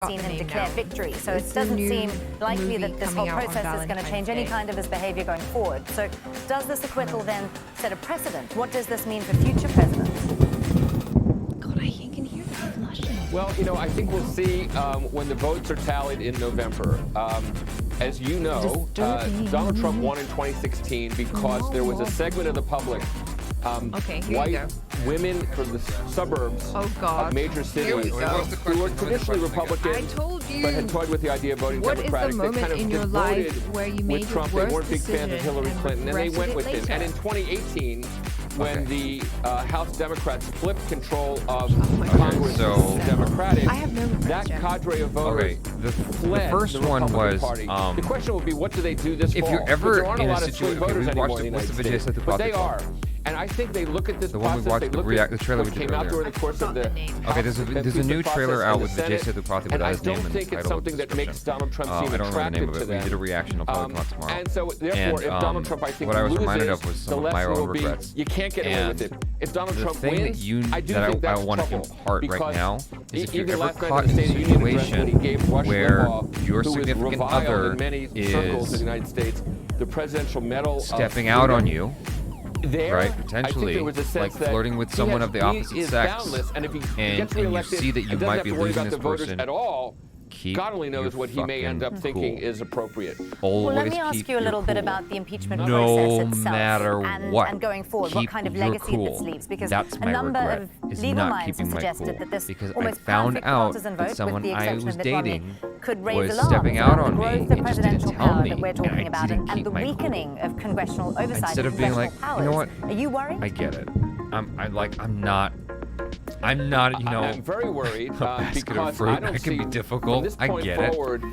seen him declare victory. So it doesn't seem likely that this whole process is going to change any kind of his behavior going forward. So does this acquittal then set a precedent? What does this mean for future presidents? God, I can hear that flushing. Well, you know, I think we'll see when the votes are tallied in November. As you know, Donald Trump won in 2016 because there was a segment of the public, white women from the suburbs of major cities who were traditionally Republican, but had toyed with the idea of voting Democratic. What is the moment in your life where you made with Trump. the worst They weren't big fans of Hillary Clinton, and they went with him. And in 2018, when the House Democrats flipped control of Congress to Democratic, that cadre of voters fled the first the one Republican was Party. The question will be, what do they do this fall? if you're ever there aren't in a a lot of swing situation, voters we anymore watched in the what's the United video States, set but they are. And I think they look at this process, they look at the trailer we what did came out earlier. during the course of the Okay, there's a new trailer out with Vijay Sethupathi and without I his name don't and think title it's something that makes description. Donald Trump seem I don't remember the name attractive of to it. them. We did a reaction. I'll probably talk tomorrow. And so, therefore, if Donald Trump, I think, what I was reminded loses, of was the some of my lesson own will be, regrets. you can't get away with it. If Donald The Trump thing wins, I do think that I that's want to trouble, impart right now is if you're even ever last night caught in the in a State of the Union address when he situation gave Rush where Limbaugh, your who is significant reviled other in many circles in is the United States, the Presidential Medal stepping of out on Freedom, you, right? Potentially, like flirting with someone of the opposite sex, and if he and gets you reelected, see that you and doesn't might have be to worry losing about this the voters person at all. keep God only knows your what he may end up fucking thinking cool. is appropriate. Well, let me ask you a little bit about the impeachment process itself matter and going forward, what kind of legacy this leaves. Because a number of legal minds have suggested that this almost perfect partisan vote, with the exception of Mitt Romney, could raise alarms about the growth of presidential power that we're talking about and the weakening of congressional oversight Instead and of being congressional like, powers. you know what? Are you worried? I get it. I'm not, you know. I'm very worried basket of because fruit. I don't That can be see difficult. from this I point get it. forward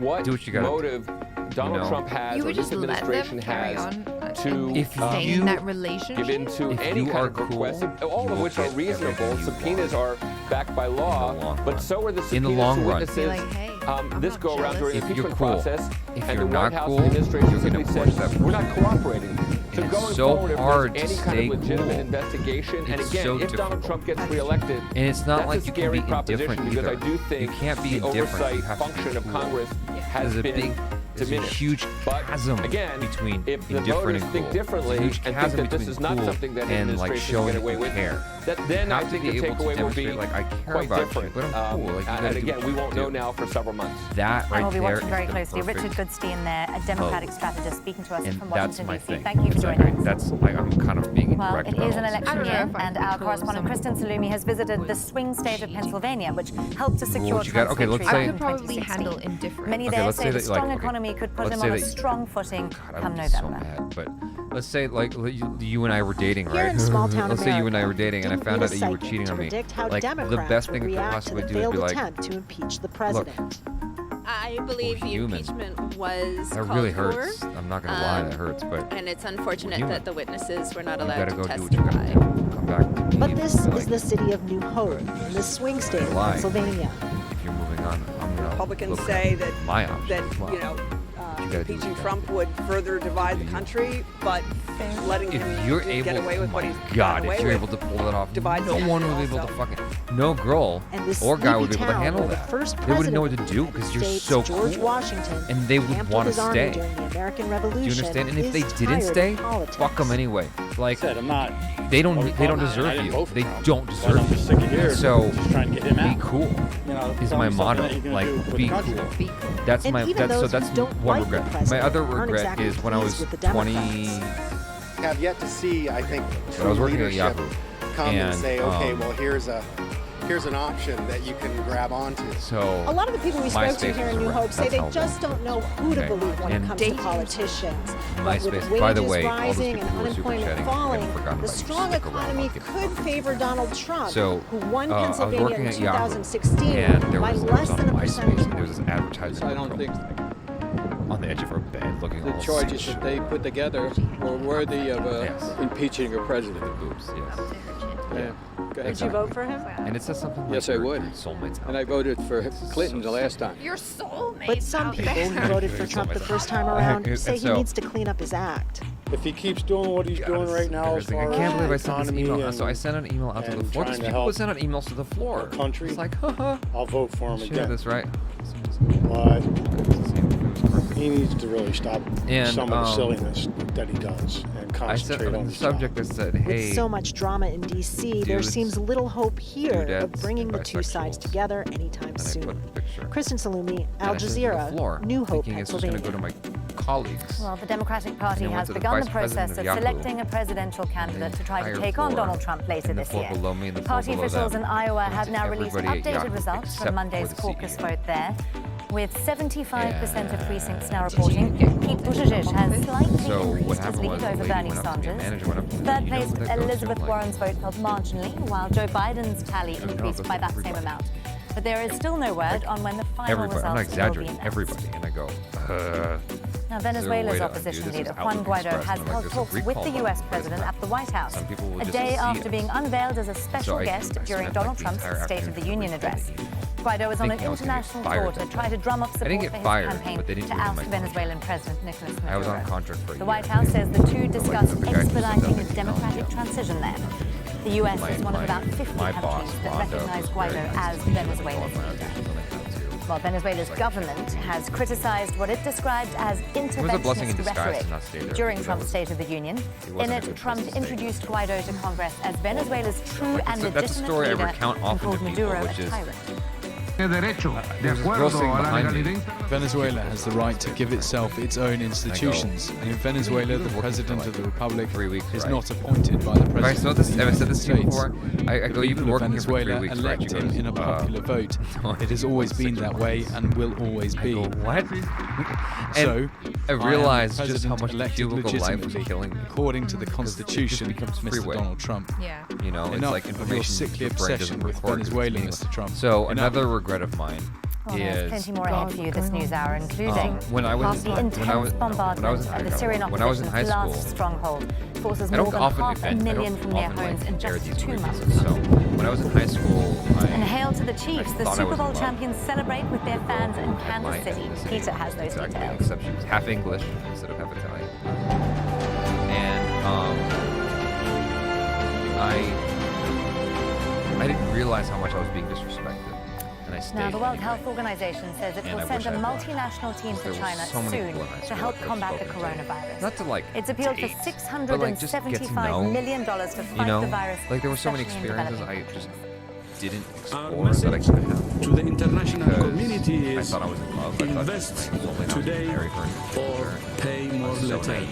what Do what you gotta motive Donald Trump has You or would this just let administration them carry has on to If stay you in that relationship. give in to If any you kind are of request, cool, all you of will which are get reasonable. everything you Subpoenas are backed by In law, the long but run. so are the In subpoenas the long to run. witnesses. Be like, hey, I'm This not go around during the jealous. If you're impeachment cool. process, If and you're the not White House cool, administration you can simply enforce said, that we're not cooperating. So And going it's so forward, hard if to there's any kind stay of legitimate cool. investigation, and It's again, so if Donald difficult. Trump gets reelected, And it's not that's like a you can scary be proposition indifferent because either. I do think You can't be the indifferent. oversight You have to function be of cool. Congress has There's a been there's a diminished. huge But chasm again, between if the indifferent voters and think cool. differently There's a huge and think chasm that this between is not cool something that an and like administration showing can get away you with, care. then You I have think to the be able to takeaway will be demonstrate, like, I care quite about you, different. but I'm cool. Like, you gotta And do again, what we you won't do. know now for several months. That And right we'll be there watching very is the closely. Richard perfect Goodstein there, a Democratic vote. strategist, speaking to us And from that's Washington, my D.C. thing. Thank you for joining us. That's like I'm kind of being Well, indirect it about is an all this. election I don't know year, if I and could our call correspondent someone Kristen Salumi has visited the swing state of Pennsylvania, which helped to secure What you got? Trump's Okay, let's victory say- I in could probably 2016. handle indifference. Many Okay, there let's say say the that, like, strong okay, economy could put let's him say on a that- strong footing God, I come would be so November. mad, but let's say like you and I were dating, Here right? in small-town Let's say you and I were America, dating, and I didn't found need out a that you were segment cheating to on me. predict how Like the Democrats best would thing I could react to possibly the do is failed be like, attempt to impeach the look, president. I believe the human. impeachment was that called really for, hurts. I'm not gonna lie, that hurts, but and it's unfortunate human. that the witnesses were not you allowed gotta to go do what you gotta testify. do. Come back to me. But and this be is like, the city of New Hope, in the swing state of Lie. Pennsylvania. If you're moving on, I'm gonna Republicans look say at that my options that as well. you know You gotta do impeaching what you Trump gotta would further divide the country, but letting If him you're get able, away oh with what my he's God, gotten away if you're with, able to pull that off, divides no the one country would be able to also. fucking, no girl And this or guy would sleepy be able to town handle where the that. first They wouldn't know what to president do of the because United you're States, so George cool. Washington, And they would ampled want to his army stay. during the American Do Revolution. you understand? And if is they tired didn't of stay, politics. fuck them anyway. Like, I'm not. they don't I deserve didn't you. vote for They Trump. don't But deserve I'm just you. sick of hearing So just trying to get him be out. cool You know, is tell my me something motto. that you're gonna do Like, with be the country. cool. That's And my even those that's who don't one like the regret. My president other aren't regret exactly is when I was pleased with the 20. Democrats. Have yet to see, I think, When I true was working at leadership Yahoo, come and say, okay, and, well, here's an option that you can grab onto. So A lot of the people we spoke to MySpace here was in New around. Hope say That's they how just don't know who to Okay. believe when And it comes to politicians. But with MySpace, wages by the way, all those rising people and who were super unemployment chatting, falling, I've forgotten the about you. strong Stick around, economy I'll get could favor Donald Trump, So, who won I was Pennsylvania working in at Yahoo, 2016 and there by was less on than a MySpace, percentage and there was this advertisement. I don't think on the edge of our bed, looking the all charges sick. that they put together were worthy of Yes. impeaching a president. Oops, yes. Yeah. Go ahead. Did you vote for him? And it says something like Yes, I your would. soulmates And I out there. voted for Clinton the last time. Your soulmate. But some people who voted for Trump the first time around say he So- needs to clean up his act. If he keeps doing what he's doing right now, as far I can't believe I as sent this email. So I sent an email out to the floor. Because people would send out emails to the floor. Country. It's like, haha. I'll vote for him Share again. this, right? But he needs to really stop some of the silliness that he does and concentrate on the his subject that said, hey. With so much drama in D.C., there seems little hope here of bringing the two sides together anytime soon. Kristen Salumi, Al Jazeera, New Hope, Pennsylvania. It's just going to go to my colleagues. Well, the Democratic Party has begun the process of selecting a presidential candidate to try to take on Donald Trump later this year. Party officials in Iowa have now released updated results from Monday's caucus vote there. With 75% of precincts now reporting, Pete Buttigieg has slightly increased his lead over Bernie Sanders. Third place, Elizabeth Warren's vote fell marginally, while Joe Biden's tally increased by that same amount. But there is still no word on when the final results I'm not will exaggerating. be announced. Everybody, and I go. Now, Venezuela's opposition leader, Juan Guaido, has held talks with the U.S. president at the White House, a day after being unveiled as a special guest during Donald Trump's State of the Union address. Guaido is on an international tour to try to drum up support for his campaign to oust Venezuelan President Nicolas Maduro. I was on contract for a year. The White House says the two discussed expediting a democratic transition there. The U.S. is one of about 50 countries that recognize Guaido as Venezuela's leader. While Venezuela's government has criticized what it described as interventionist rhetoric during Trump's State of the Union. In it, Trump introduced Guaido to Congress as Venezuela's true and legitimate leader and called Maduro a tyrant. Venezuela has the right to give itself its own institutions, and in Venezuela, the president of the republic is not appointed by the president of the United States. Venezuela elected in a popular vote. It has always been that way and will always be. What? So, I realized just how much the cubicle life was killing me. According to the Constitution, Mr. Donald Trump. Yeah. You know, it's like of your sickly obsession with Venezuela, Mr. Trump. So another regret of mine there's plenty more ahead for you this news hour, including the intense bombardment of the Syrian opposition's last stronghold. Forces more than 500,000 from their homes in just 2 months. So when I was in high school, And hail to the Chiefs. The Super Bowl champions celebrate with their fans in Kansas City. Peter has those details. Except she was half English instead of half Italian. And I didn't realize how much I was being disrespected. And I stayed. Now, the World Health Organization says it will send a multinational team to China soon to help combat the coronavirus. Not to like It's appealed for $675 million to fight the virus. Like there were so many experiences I just didn't explore that I could have. To the international community is I thought I was in love. invest today or pay more later.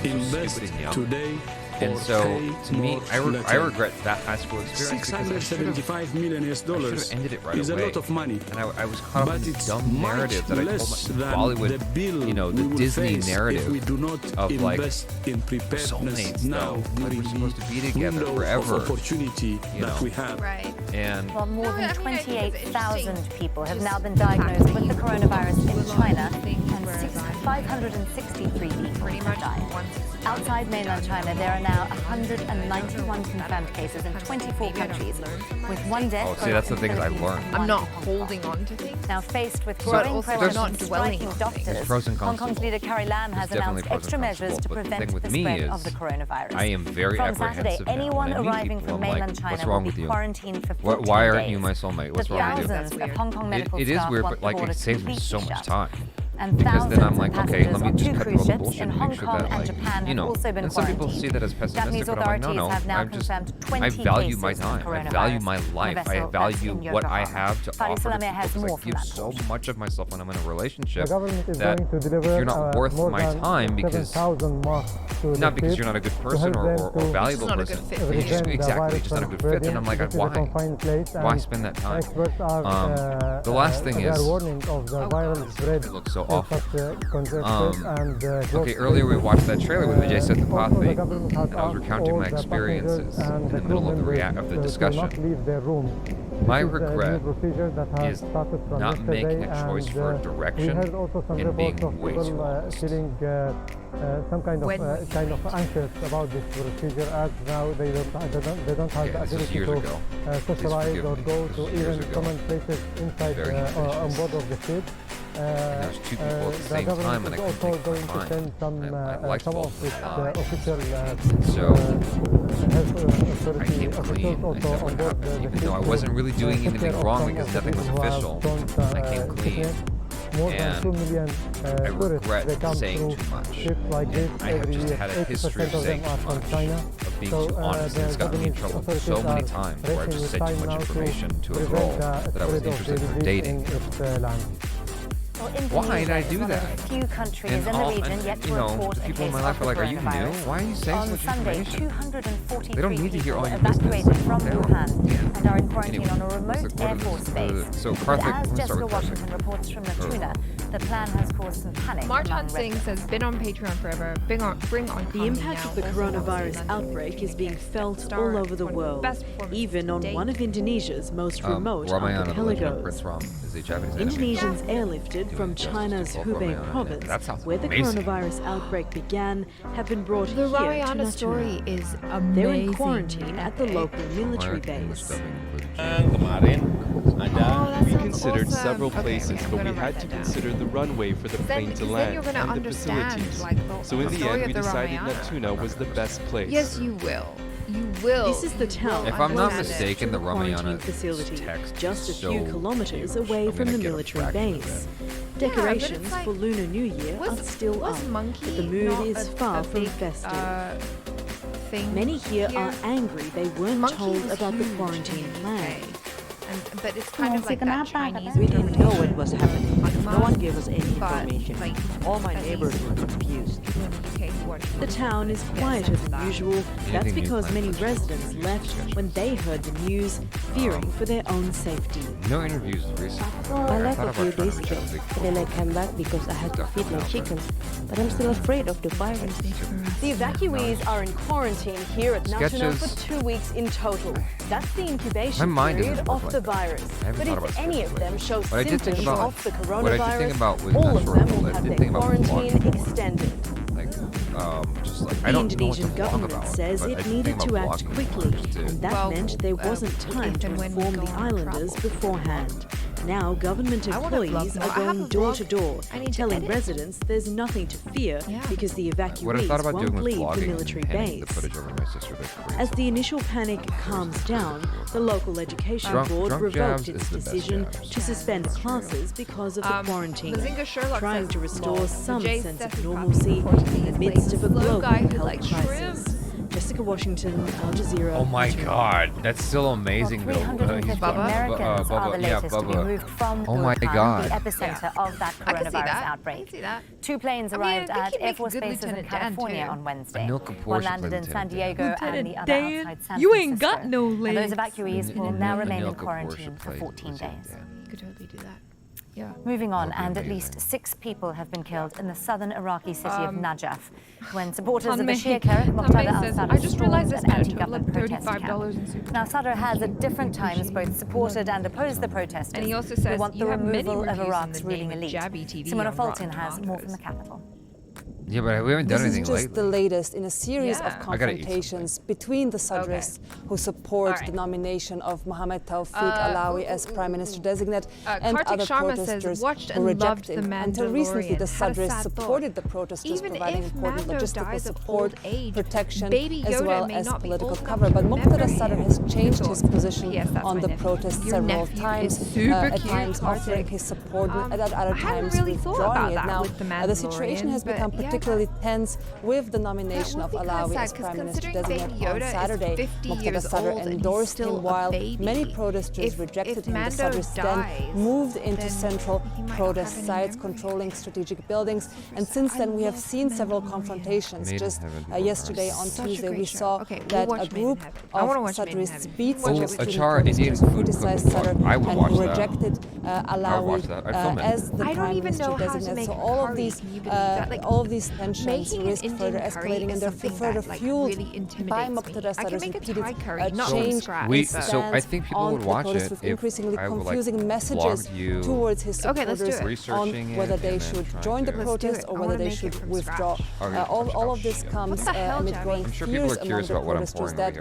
Invest today. And so, to me, I regret that high school experience because $675 million I should have ended it right is away. a lot of money. And I was caught up in this dumb narrative that I told my Bollywood, the Disney narrative of like soulmates now. Like we're supposed to be together forever. Opportunity that we have. Right. And well, more than 28,000 people have now been diagnosed with the coronavirus in China, and 563 people have died. Outside mainland China, there are now 191 confirmed cases in 24 countries, with one death. Oh, see, that's the things I've learned. I'm not holding on to things. Now faced with growing pressure from striking doctors, pros and cons Hong Kong's leader Carrie Lam has announced extra measures to prevent the spread of the coronavirus. I am very From apprehensive Saturday, anyone arriving from mainland China will be quarantined for 14 days. Why aren't you my soulmate? What's wrong with you? Thousands of Hong Kong medical It is staff weird, want but like the it saves me border so much shut. time. And Because then I'm thousands like, of okay, let passengers me on just two cut cruise through all the ships bullshit in and Hong make sure Kong that, and like, Japan you have know, also been and some people quarantined. see that as pessimistic, Japanese but I'm like, authorities no, have now I'm just, confirmed 20 I value my cases of time. I value my coronavirus life. on a I vessel value that's in what I Yokohama. have to Fadi offer to Salame people has because more I from give that so report. much of myself when I'm in a relationship The government is that going to if deliver you're not worth more my than time because 7,000 masks to the not because kids you're not a good to person help them or to valuable not a person. good fit You're just, prevent the exactly, virus just not a from good fit. And I'm like, spreading. This is a confined place, why and spend that time? experts are The last thing they are is, warning of the viral spread it looks so in awful. such congested and close Okay, earlier we watched that trailer with Vijay also the Sethupathi, government has and I was asked recounting all my the experiences passengers and in the the middle of the, crew of the members to discussion. not leave their room. My This is a new regret procedure that has is started from not yesterday, making a choice and, for direction we heard also some and being reports of way too people honest. feeling some kind of anxious about this procedure, as now they don't have the This is ability years to ago. socialize or go to Years even ago. common places inside Very on board of the ship. there's two people at the same time, and I couldn't make up my mind. I liked both of them. So I came clean. I said what happened, even though I wasn't really doing anything wrong because nothing was official. I came clean. And I regret saying too much. And I have just had a history of saying too much, of being too honest, and it's gotten me in trouble so many times where I just said too much information to a girl that I was interested in her dating. Why did I do that? Few countries and in all, the region and, yet to you know, report the a people in case my life of are like, are you new? coronavirus. Why are you saying On so much Sunday, information? 243 They don't need to hear all your evacuated business. from Wuhan Yeah. and are in quarantine Anyway, on a remote Air Force base. So But Karthik, as let's start Jessica with Washington Karthik. reports from Natuna, the plan has caused some panic March among on Singh residents. says, been on Patreon forever. Bring on The impact of the coronavirus outbreak is being felt all over the world, even on one of Indonesia's most remote Ramayana, the Legend of archipelagos. Prince Ram, is a Japanese anime. Indonesians airlifted from China's Hubei province, where the coronavirus outbreak began, have been brought here to Ramayana Natuna. story is amazing. They're in quarantine at the local military base. We considered several places, but we had to consider the runway for the plane to land and the facilities. So in the end, we decided Natuna was the best place. Yes, you will. You will. This is the town. If I'm not closest mistaken, to the Ramayana facility, text just a is few so kilometers huge. away I'm from gonna the get a military fraction of base. that. Decorations like, for Lunar New Year are still up, but the mood is far from festive. Many here are angry they weren't told about the quarantine plan. But it's kind of like that Chinese. We didn't know what was happening. No one gave us any information. All my neighbors were confused. The town is quieter than usual. That's because many residents left when they heard the news, fearing for their own safety. No interviews recently. I left thought a few about trying days to ago, reach out to big and then I came back because I had to feed my chickens, but I'm still afraid of the virus. The evacuees are in quarantine here at Natuna for 2 weeks in total. That's the incubation period of the virus. But if any of them show symptoms of the coronavirus, all of them will have their quarantine extended. The Indonesian government says it needed to act quickly, and that meant there wasn't time to inform the islanders beforehand. Now, government employees are going door to door, telling residents there's nothing to fear because the evacuees won't leave the military base. As the initial panic calms down, the local education board revoked its decision to suspend classes because of the quarantine, trying to restore some sense of normalcy in the midst of a global health crisis. Jessica Washington, Al Jazeera. Oh my God, that's still amazing though. 350 Americans are the latest to be moved from Wuhan, the epicenter of that coronavirus outbreak. Two planes arrived at Air Force bases in California on Wednesday. One landed in San Diego and the other outside San Francisco. You ain't got no legs. And those evacuees will now remain in quarantine for 14 days. You could totally do that. Yeah. Moving on, and at least 6 people have been killed in the southern Iraqi city of Najaf when supporters of the Shia cleric Muqtada al-Sadr stormed an anti-government protest camp. Now, Sadr has at different times both supported and opposed the protesters, and he also says who want the removal of Iraq's ruling elite. TV Simona Fulton has more from the capital. Yeah, but we haven't done anything lately. This is just the latest in a series of confrontations between the Sadrists who support the nomination of Mohammed Tawfiq Alawi as Prime Minister designate and other protesters who reject him. Until recently, the Sadrists supported the protesters, providing important logistical support, protection, as well as political cover. But Muqtada Sadr has changed his position on the protests several times, at times offering his support, at other times withdrawing it. Now, the situation has become particularly tense with the nomination of Alawi as Prime Minister designate on Saturday. Muqtada Sadr endorsed him while many protesters rejected him. The Sadrists then moved into central protest sites, controlling strategic buildings. And since then, we have seen several confrontations. Just yesterday on Tuesday, we saw that a group of Sadrists beat Sadrists who criticized Sadr and who rejected Alawi as the Prime Minister designate. So all of these these tensions risk further escalating and therefore further fueled by Muqtada's repeated change So I think people would watch it with if increasingly I would, confusing messages towards his supporters on whether they should join the protest or whether they should withdraw. All of this comes amid growing fears among the protesters that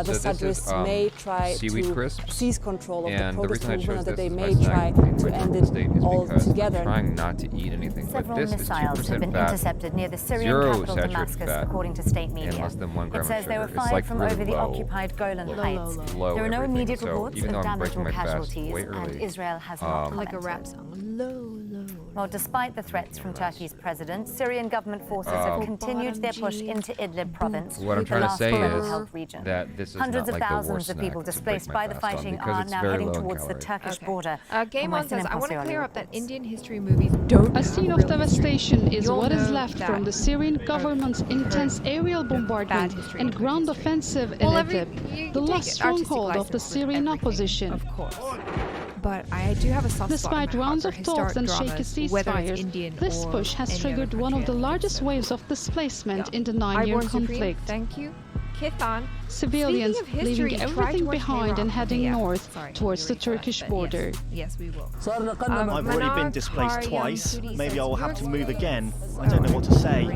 the Sadrists may try to seize control of the protest movement and that they may try to end it altogether. I'm trying not to eat anything. Several missiles have been intercepted near the Syrian capital Damascus, according to state media. It says they were fired from over the occupied Golan Heights. There are no immediate reports of damage or casualties, and Israel has not commented. Like a rap song. Well, despite the threats from Turkey's president, Syrian government forces have continued their push into Idlib province, what I'm trying to say is that this is hundreds not of like thousands of people displaced by the fighting are now heading towards the Turkish border. Game On says, I want to clear up that Indian history movies don't. A scene of devastation is what is left from the Syrian government's intense aerial bombardment and ground offensive in Idlib, the last stronghold of the Syrian opposition. Of course. But I do have a soft Despite rounds of talks and shaky ceasefires, this push has triggered one of the largest waves of displacement in the 9-year conflict. Thank you. Kithan. Civilians leaving everything behind and heading north towards the Turkish border. Yes, we will. I've already been displaced twice. Maybe I will have to move again. I don't know what to say.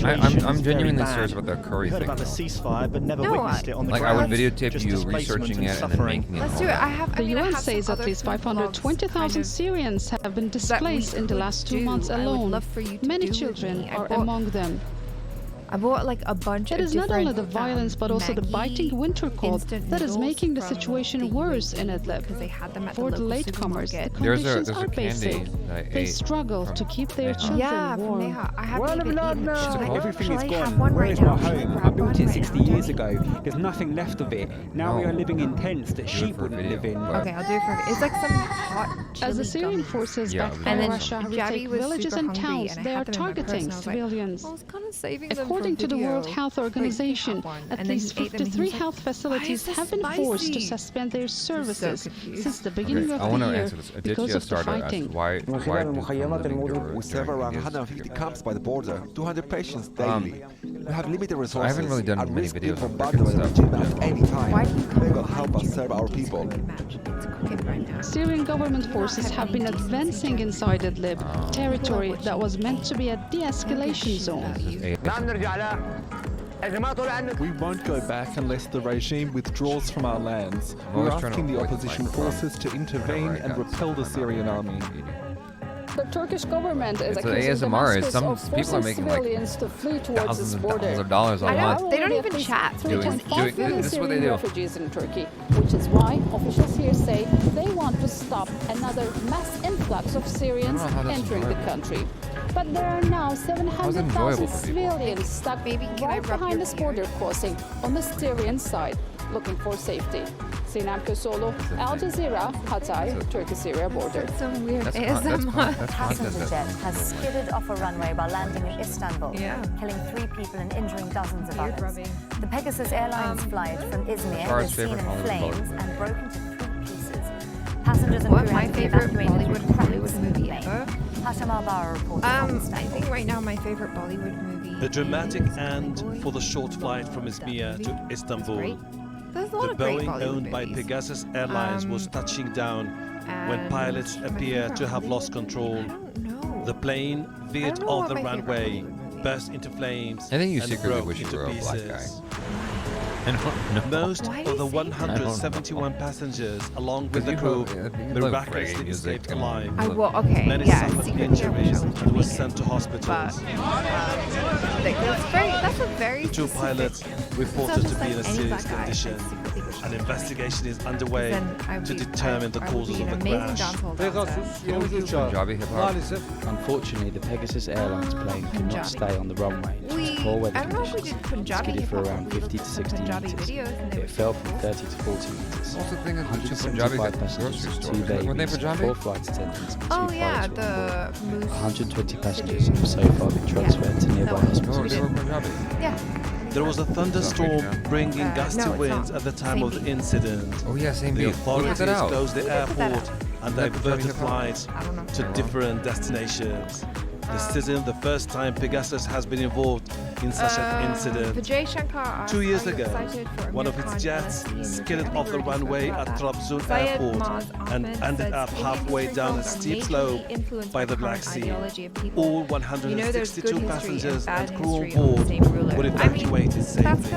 I'm genuinely serious about the curry thing. I heard about the ceasefire, but never witnessed it on the ground. Like, I would videotape you researching it and then making it. Let's do it. The UN says at least 520,000 Syrians have been displaced in the last 2 months alone. Many children are among them. I bought like a bunch of It is not only the violence but also the biting winter cold that is making the situation worse in Idlib. For the latecomers, the conditions are basic. They struggle to keep their children warm. I haven't even eaten it. Everything is gone. Where is my home? I built it 60 years ago. There's nothing left of it. Now we are living in tents that sheep wouldn't live in. Okay, I'll do it for It's like some hot chili. As the Syrian forces backed by Russia retake villages and towns, they are targeting civilians. According to the World Health Organization, at least 53 health facilities have been forced to suspend their services since the beginning of the year because of the fighting. We serve around 150 camps by the border, 200 patients daily. We have limited resources. I haven't really done many videos from at any time. They will help us serve our people. Syrian government forces have been advancing inside Idlib, territory that was meant to be a de-escalation zone. We won't go back unless the regime withdraws from our lands. We're asking the opposition forces to intervene and repel the Syrian army. The Turkish government is accusing Damascus of forcing civilians to flee towards its border. $1,000 a month. They don't even chat. This is what they do. Refugees in Turkey, which is why officials here say they want to stop another mass influx of Syrians entering the country. But there are now 700,000 civilians stuck right behind this border crossing on the Syrian side, looking for safety. Sinem Kösoğlu, Al Jazeera, Hatay, Turkey-Syria border. Some weird passenger jet has skidded off a runway while landing in Istanbul, killing 3 people and injuring dozens of others. The Pegasus Airlines flight from Izmir was seen in flames and broke into 3 pieces. Passengers and crew had to be evacuated with Bollywood movie ever. Hasham Al-Bara reported I think right now my favorite Bollywood movie. The dramatic end for the short flight from Izmir to Istanbul. The Boeing owned by Pegasus Airlines was touching down when pilots appear to have lost control. The plane veered off the runway, burst into flames, I think you and secretly broke wish you into were a black guy. pieces. Most of the 171 passengers, along with the crew, miraculously escaped alive. Many suffered injuries and were sent to hospitals. That's a very 2 pilots reported to be in a serious condition. An investigation is underway to determine the causes of the crash. Unfortunately, the Pegasus Airlines plane could not stay on the runway due to poor weather conditions. It skidded for around 50 to 60 meters. It fell from 30 to 40 meters. 175 passengers, 2 babies, 4 flight attendants, and 2 pilots were on board. 120 passengers have so far been transferred to nearby hospitals. There was a thunderstorm bringing gusty winds at the time of the incident. The authorities closed the airport and diverted flights to different destinations. This isn't the first time Pegasus has been involved in such an incident. 2 years ago, one of its jets skidded off the runway at Trabzon Airport and ended up halfway down a steep slope by the Black Sea. All 162 passengers and crew on board were evacuated safely.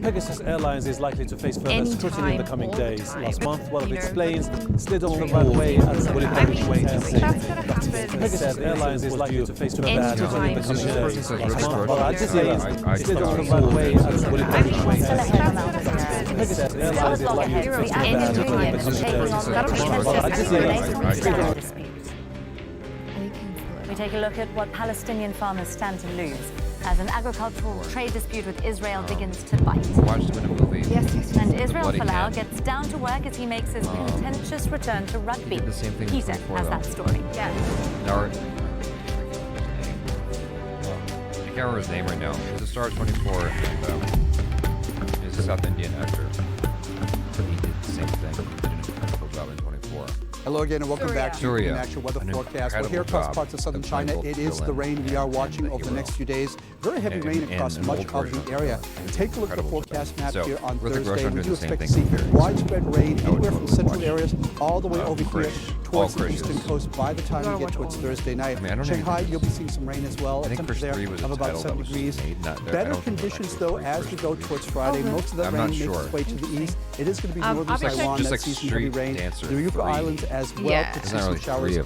Pegasus Airlines is likely to face further scrutiny in the coming days. Last month, one of its planes slid off the runway and were evacuated safely. Pegasus Airlines is likely to face further scrutiny in the coming days. Last month, Al Jazeera slid off the runway and were evacuated safely. Pegasus Airlines is likely to face further scrutiny in the coming days. Al Jazeera. We take a look at what Palestinian farmers stand to lose as an agricultural trade dispute with Israel begins to bite. Watched him in a movie. Yes. And Israel Folau gets down to work as he makes his contentious return to rugby. The same thing Peter has that story. Yeah. I can't remember his name right now. He's a Star 24 and he's a South Indian actor. He did the same thing. He did an incredible job in 24. Hello again and welcome back to the Actual Weather Forecast. Well, here across parts of southern China, it is the rain we are watching over the next few days. Very heavy rain across much of the area. Take a look at the forecast map here on Thursday. We do expect to see widespread rain anywhere from central areas all the way over here towards the eastern coast by the time we get towards Thursday night. Shanghai, you'll be seeing some rain as well. A temperature there of about 7 degrees. Better conditions, though, as we go towards Friday. Most of that rain makes its way to the east. It is going to be northern Taiwan that sees some heavy rain. The Ryukyu Islands as well could see some showers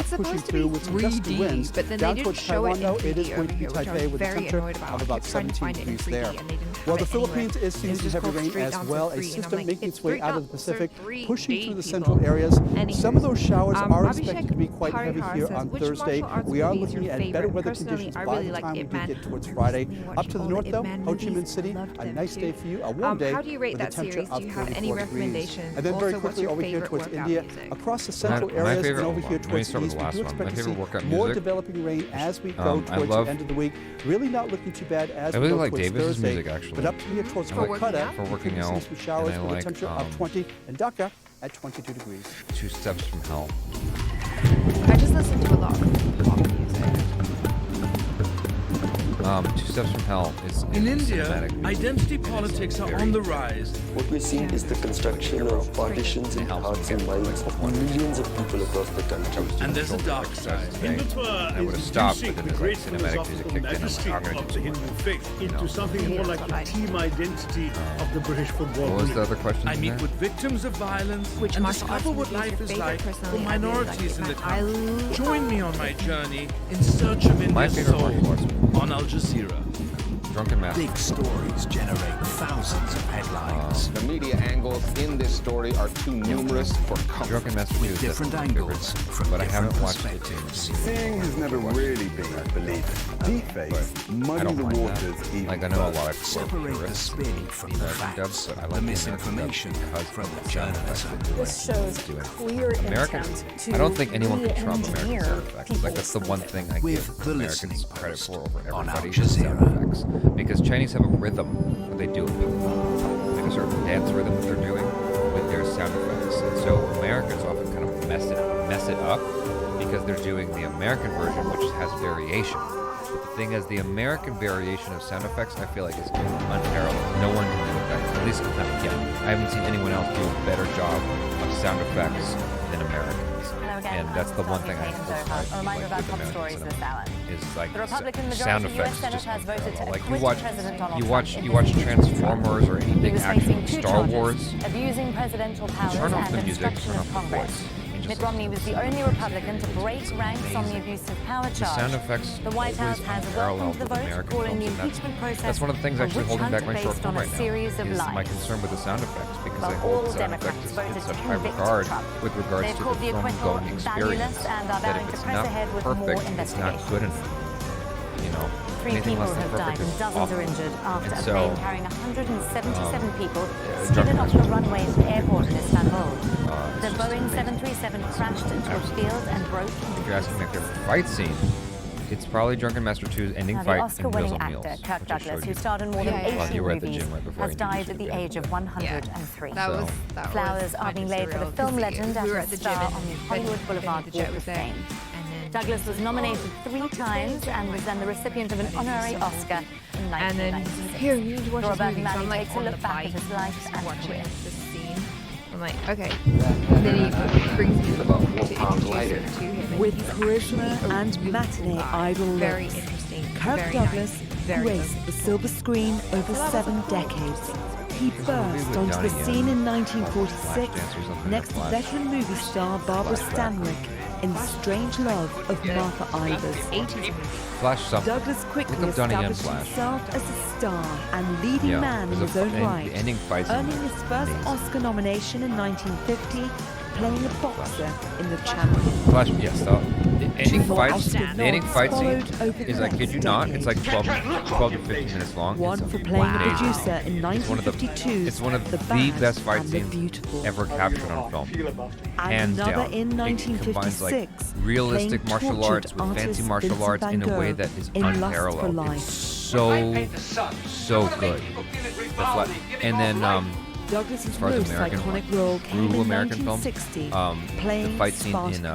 pushing through with some gusty winds. Down towards Taiwan, though, it is going to be Taipei with a temperature of about 17 degrees there. Well, the Philippines is seeing some heavy rain as well. A system making its way out of the Pacific, pushing through the central areas. Some of those showers are expected to be quite heavy here on Thursday. We are looking at better weather conditions by the time we do get towards Friday. Up to the north, though, Ho Chi Minh City, a nice day for you, a warm day with a temperature of 34 degrees. And then very quickly over here towards India, across the central areas and over here towards the east, we do expect to see more developing rain as we go towards the end of the week. Really not looking too bad as we go towards Thursday. Music, actually. But up here towards Kolkata, for working out, some showers with a temperature of 20 and Dhaka at 22 degrees. 2 Steps from Hell. I just listened to a lot of pop music. 2 Steps from Hell is in India, identity politics are on the rise. What we're seeing is the construction of partitions in hearts and minds of millions of people across the country. And there's a dark side. I would have stopped, but then there's like cinematic music kicked in. I'm like, of the Hindu faith into something more like the team identity of the British football. What was the other question? I meet with victims of violence and discover what life is like for minorities in the country. Join me on my journey in search of India's soul on Al Jazeera. Drunken Master. Big stories generate thousands of headlines. The media angles in this story are too numerous for comfort. Drunken Master with different angles from but I haven't watched it. Seeing has never really been a belief. Deepfakes muddy the waters even like I know a lot of separate the spin from the facts, the misinformation from the journalism. This shows clear Americans. I don't think anyone can trump American sound effects. Like that's the one thing I give Americans credit for over everybody is sound effects. Because Chinese have a rhythm that they do, like a certain dance rhythm that they're doing with their sound effects. And so Americans often kind of mess it up because they're doing the American version, which has variation. But the thing is, the American variation of sound effects, I feel like, is unparalleled. No one can do that, at least not yet. I haven't seen anyone else do a better job of sound effects than Americans. And that's the one thing I a reminder about top stories this hour. Is like the Republican sound majority effects. US Senate has voted to like acquit President Donald Trump. You watch Transformers or any big action Star Wars. Abusing presidential powers and obstruction of Congress. Mitt Romney was the only Republican to break ranks on the abuse of power charge. Sound effects. The White House has welcomed the vote, calling the impeachment process. That's one of the things actually holding back my short based film on a right now. series of Is lies. my concern with the sound effects because But I hold all sound Democrats effects voted in such to high convict regard Trump. with regards They've to called the the acquittal film-going experience. and are That vowing if to it's press not ahead with more perfect, it's not good enough. You know, 3 anything people less than have died perfect and is dozens awful. are injured after And a so, plane carrying 177 people skidded off the runway at the airport in Istanbul. The Boeing 737 crashed into a field and broke into If you're asking me my favorite fight scene, It's probably Drunken Master 2's ending fight the Oscar-winning in actor Kirk Douglas, who starred in more than 80 movies, has died at the age of 103. Flowers are being laid for the film legend as a star on the Hollywood Boulevard Walk of Fame. Douglas was nominated 3 times and was then the recipient of an honorary Oscar in 1996. Here, you need to watch this movie. Manny I'm like takes a look back at his life and career. This scene. I'm like, okay. And then he brings me to introduce her to him. With charisma and matinee idol very looks, interesting. Kirk very Douglas nice, very graced the silver screen over 7 decades. He burst onto the scene in 1946 next to veteran movie star Barbara Stanwyck in The Strange Love of Martha Ivers. Flash something. Douglas quickly Look up Donnie Yen established Flash. himself as a star and leading man in his own right, earning his first Oscar nomination in 1950, playing a boxer in The Champion. Flash, yes, the ending fight scene is, I kid you not, it's like 12 to 15 minutes long. One for playing the producer in 1952. It's one of the best fight scenes ever captured on film. Hands Another down. in It combines like 1956, realistic playing martial arts with tortured fancy artist martial Vincent arts in a Van way Gogh that is in Lust for unparalleled. Life. It's so good. And then Douglas's as far as most American, iconic role came brutal in American film, 1960, the playing fight scene Spartacus, in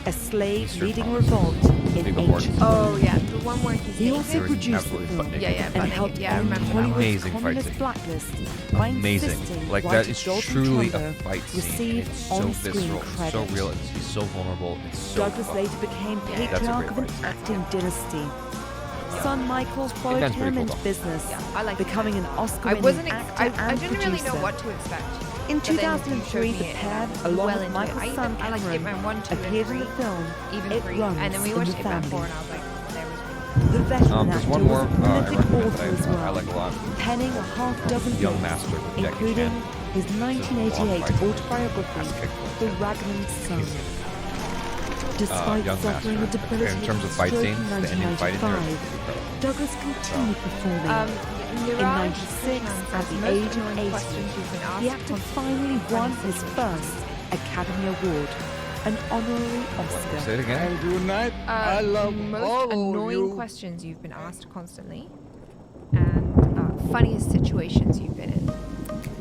a slave Eastern leading Province. revolt in Big ancient. Oh yeah, the one where he's He also There was produced the absolutely film butt naked. and helped I end remember that. Hollywood's Amazing fight communist scene. blacklist by Amazing. insisting Like White that is Dalton truly a Trumbo fight scene. received It's so on-screen visceral, it's so credit. real, it's so vulnerable, it's so Douglas later became that's a patriarch great of an fight acting dynasty. Son Michael followed Dan's pretty him cool, into though. business, I like becoming an I Oscar-winning wasn't. actor I and didn't really know producer. what to expect. In But then you 2003, showed the me it, pair, and I'm along well with into it. Michael's son I like Cameron, It 1, 2, and appeared in 3, the film even It 3, Runs and then we in watched the It Back 4, Family. and I was like, there was. The veteran There's actor one was more a I prolific recommend author as that I well, like a lot. penning a half-dozen Young books, Master with Jackie including Chan. his This is a long 1988 fight. autobiography, The Ragman's Son. Despite Young suffering a Master. debilitating In terms of fight stroke scenes, in the ending fight in there is 1995, incredible. Douglas continued performing. In 96, at the age of 80, the actor finally won his first Academy Award, an honorary Oscar. Say it again. Good night. I love most all annoying of you. questions you've been asked constantly, and funniest situations you've been in.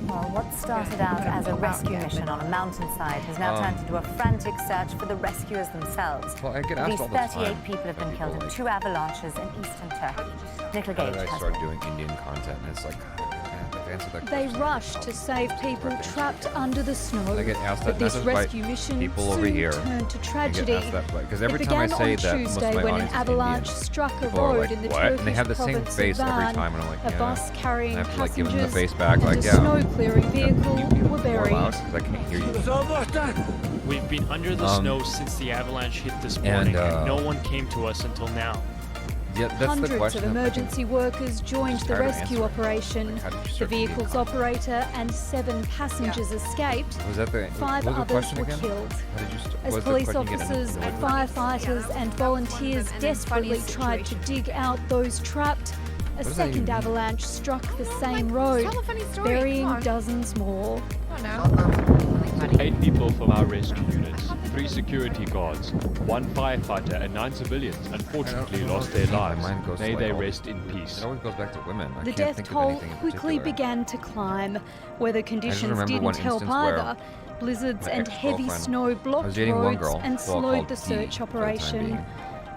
Well, what started out as a rescue mission on a mountainside has now turned into a frantic search for the rescuers themselves. Well, I get At asked least all the 38 time. people have been killed in 2 avalanches in eastern Turkey. Nicola How Gage did I has start more. doing Indian content? And it's like, I've answered that They question. rushed to save people trapped under the snow. I get asked that But this not just by rescue mission people over soon here. turned to I get tragedy. asked that because It every time I began say on that, most Tuesday of my when an audience is avalanche Indian. struck a People are road like, in the what? Turkish And they have the same province of face every Van. time, and I'm like, A yeah. bus carrying And I have to like give them the passengers face back, and like, a yeah. snow-clearing vehicle were More buried. loud because I can't hear you. We've been under the snow since the avalanche hit this morning, and no one came to us until now. Yeah, that's Hundreds the question. of emergency workers joined the tired of rescue answering. operation. Like, how did you The start reading vehicle's content? operator and 7 passengers escaped. Was that the 5 what was the others question were again? killed. How did you As was the police question again? officers, firefighters and volunteers desperately tried to dig out those trapped, a does that even second mean? avalanche struck the same road, tell a funny story, burying come on. dozens more. I don't know. 8 people from our rescue units, 3 security guards, 1 firefighter and 9 civilians unfortunately lost their lives. May they rest in peace. It always goes back to women. I The can't death think of toll anything in quickly particular. began to climb. Weather conditions remember one didn't help instance where either. Blizzards my and heavy ex-girlfriend- snow I was blocked dating one roads girl, and well, slowed called the Dee search for the time operation. being.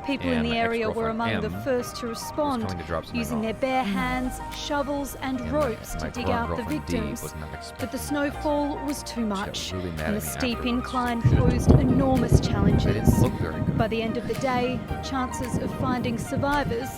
People in And the my area were ex-girlfriend, among the M, first to respond, coming to drop something using their off. bare hands, shovels and And ropes my to dig current out the girlfriend, Dee, victims. was not But expecting the snowfall was too much, really mad and at the me steep afterwards. incline posed enormous challenges. They didn't look very good. By the end of the day, chances of finding survivors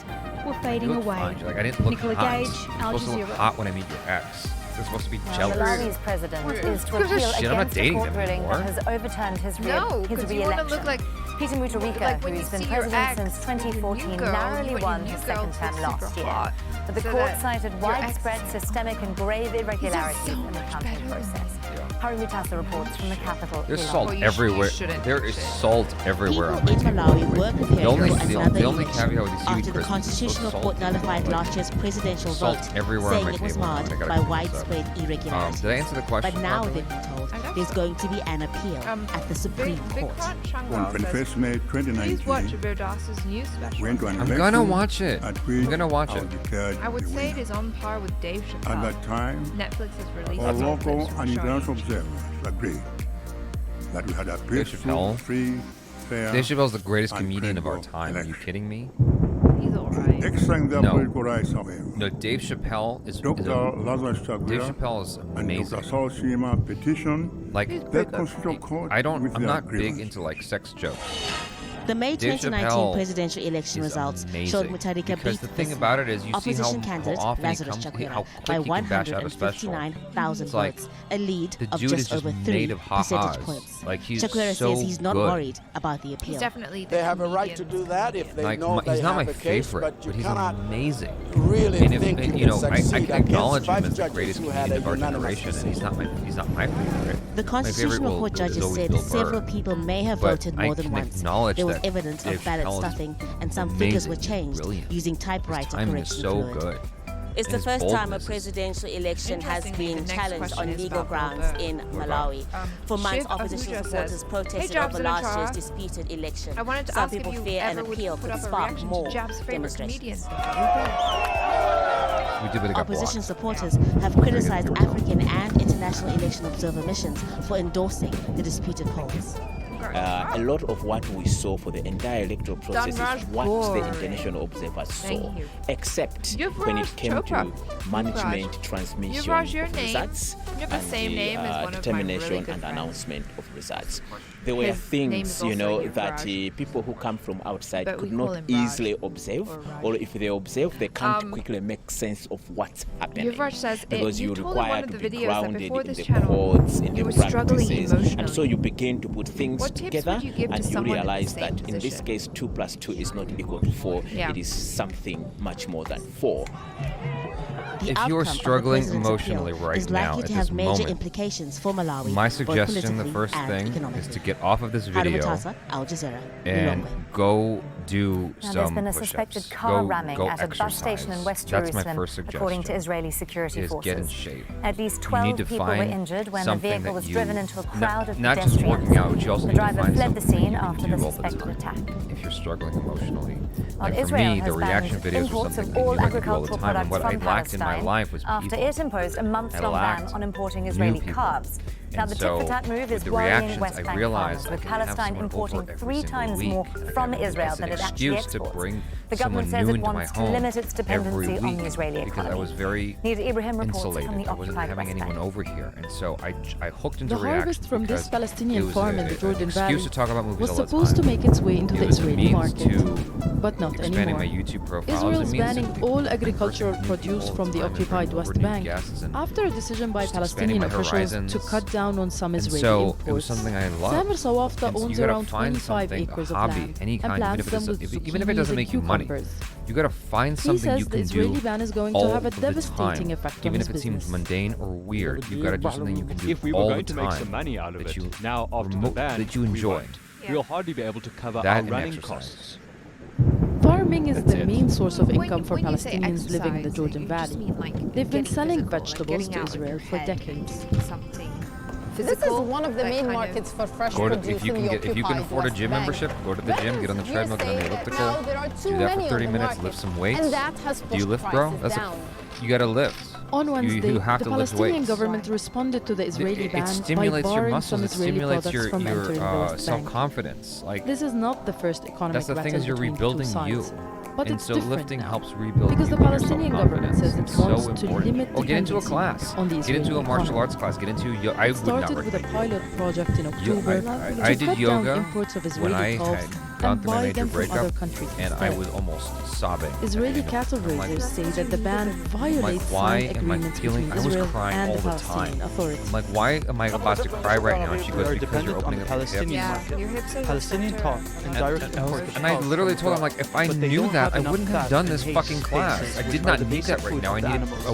were fading You look away. fine. Like, I didn't look Nicola hot. Gage, You're Al supposed to look Jazeera. hot when I meet your ex. You're supposed to be jealous. Malawi's president is to Who gives a appeal shit? I'm not against a dating court them ruling that anymore. has overturned his No, his 'cause you wanna re-election. look like- Peter Mutharika, like when who's you been see your president ex since with 2014, your new girl, narrowly you and won your his new second girls term look last super year. hot. But the So court that cited your ex widespread is systemic and grave irregularities so in the much counting better. process. Hari Mutasa reports from the capital. There's Ilan. salt everywhere. There is salt everywhere. People in Malawi were prepared for another the only election caveat with these after seaweed the crisps is Constitutional salt Court nullified like, last year's presidential salt vote, everywhere on saying my it was table. marred I gotta by clean this up. widespread irregularities. Did I answer the question But now properly? they've been told there's going to be an appeal at the Supreme Court. On 21st May 2019, I'm gonna watch it. I'm gonna watch it. I would say it is on par with Dave Chappelle. At that time, Netflix has released all local and international observers agreed that we had a peaceful, free, fair, Dave Chappelle's the greatest comedian of our time. Are you kidding me? He's alright. No, Dave Chappelle is Dave Chappelle is amazing. Petition, like, I'm not big into like sex jokes. The May 2019 presidential election results showed Mutharika beat the thing about it is you see how candidate often Lazarus Chakwera by 159,000 votes, a lead of just over 3 percentage points. Like, Chakwera says he's not worried about the appeal. He's definitely they have a right to do that if they know they he's not have my a case, favorite, but he's cannot amazing. Really and if, think you know, I succeed can acknowledge him against as the greatest comedian of our generation, and he's not my favorite. The Constitutional Court judges said several people may have voted more than once. There was evidence of ballot stuffing, and some figures were changed using typewriter correction fluid. It's the first time a presidential election has been challenged on legal grounds in Malawi. For months, opposition supporters protested over last year's disputed election. Some people fear an appeal could spark more demonstrations. Opposition supporters have criticized African and international election observer missions for endorsing the disputed polls. A lot of what we saw for the entire electoral process is what the international observers saw, except when it came to management, transmission of results, and determination and announcement of results. There were things, you know, that people who come from outside could not easily observe, or if they observe, they can't quickly make sense of what's happening. Because you require to be grounded in the codes, in the practices, and so you begin to put things together, and you realize that in this case 2 + 2 is not equal to 4. It is something much more than 4. If you're struggling emotionally right now at this moment, implications for Malawi, my suggestion, the first thing, is to get off of this video and go do some There's been a suspected car ramming at a bus station in West Jerusalem, according to Israeli security forces. Get in shape. At least 12 people were injured when the vehicle was driven into a crowd of not just working out, but you also the driver fled the scene after the suspected attack. If you're struggling emotionally, Well, like for Israel me, the has reaction banned videos were imports something of all that you do all the agricultural time, and what I products lacked from in my life was after people. it imposed a months-long ban on importing Israeli carbs. Now, the tit-for-tat move is worrying West Bank farmers, with Palestine importing 3 times more from Israel than it actually exports. The government says it wants to limit its dependency on the Israeli economy. Because I was very insulated. I wasn't having anyone over here, and so I hooked into the reaction. harvest from this Palestinian farm in the Jordan Valley to talk about movies was supposed to make its way into the Israeli market, but not expanding anymore. my YouTube profile. Israel's banning all agricultural produce from the occupied West Bank after a decision by Palestinian officials to cut down on some Israeli imports. It was something I loved. Samer Sawafta owns around 25 acres acres of land any and kind, plants them with even if it doesn't make you money. You gotta find something you can do. He says the Israeli ban is going to have a devastating effect on his business. Even if it seems mundane or weird, you gotta do something you can do if we were going to make some money out of it, now after the ban, that you enjoy. We'll hardly be able to cover that our running costs. Farming is the main source of income for Palestinians living in the Jordan Valley. They've been selling vegetables to Israel for decades. This is one of the main markets for fresh produce if you can afford a gym membership, go to the gym, get on the treadmill, get on the elliptical, do that for 30 minutes, lift some weights. Do you lift, bro? You gotta lift. On Wednesday, you have the to lift Palestinian weights. government responded to the Israeli ban stimulates by your barring muscles, some Israeli products from entering the West Bank. self-confidence. Like, this is not the first economic that's the thing, battle is you're between rebuilding the two you. sides. But and it's so different lifting now, helps rebuild because the you and your Palestinian government says it self-confidence. wants So to limit or get into a dependency class. on the Get Israeli into a martial economy. arts class. Get into yoga. I It would started not with a pilot project in I October did to cut yoga down imports of when Israeli I calves had gone and through my buy major them from breakup, other countries and I instead. was almost sobbing. Israeli cattle raisers say that the ban violates why signed am I agreements feeling? between I was Israel crying and all the the Palestinian time. authorities. I'm like, why am I about to cry right now? And she goes, because you're opening up your hips. Palestinian talk and direct import. And I literally told him, like, if I knew that, I wouldn't have done this fucking class. I did not need that right now. I needed a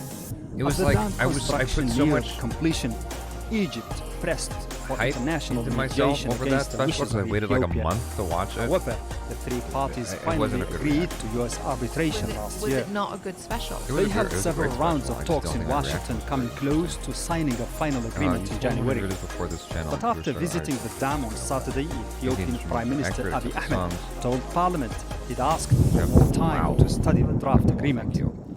It was like I put so much completion. Egypt pressed for hype international into myself over that special, so I waited like a month to watch it. However, the three parties finally agreed to U.S. arbitration last year. Was it not a good special? They had several rounds of talks in Washington, coming close to signing a final agreement in January. But after visiting the dam on Saturday, Ethiopian Prime Minister Abiy Ahmed told Parliament he'd asked for more time to study the draft agreement.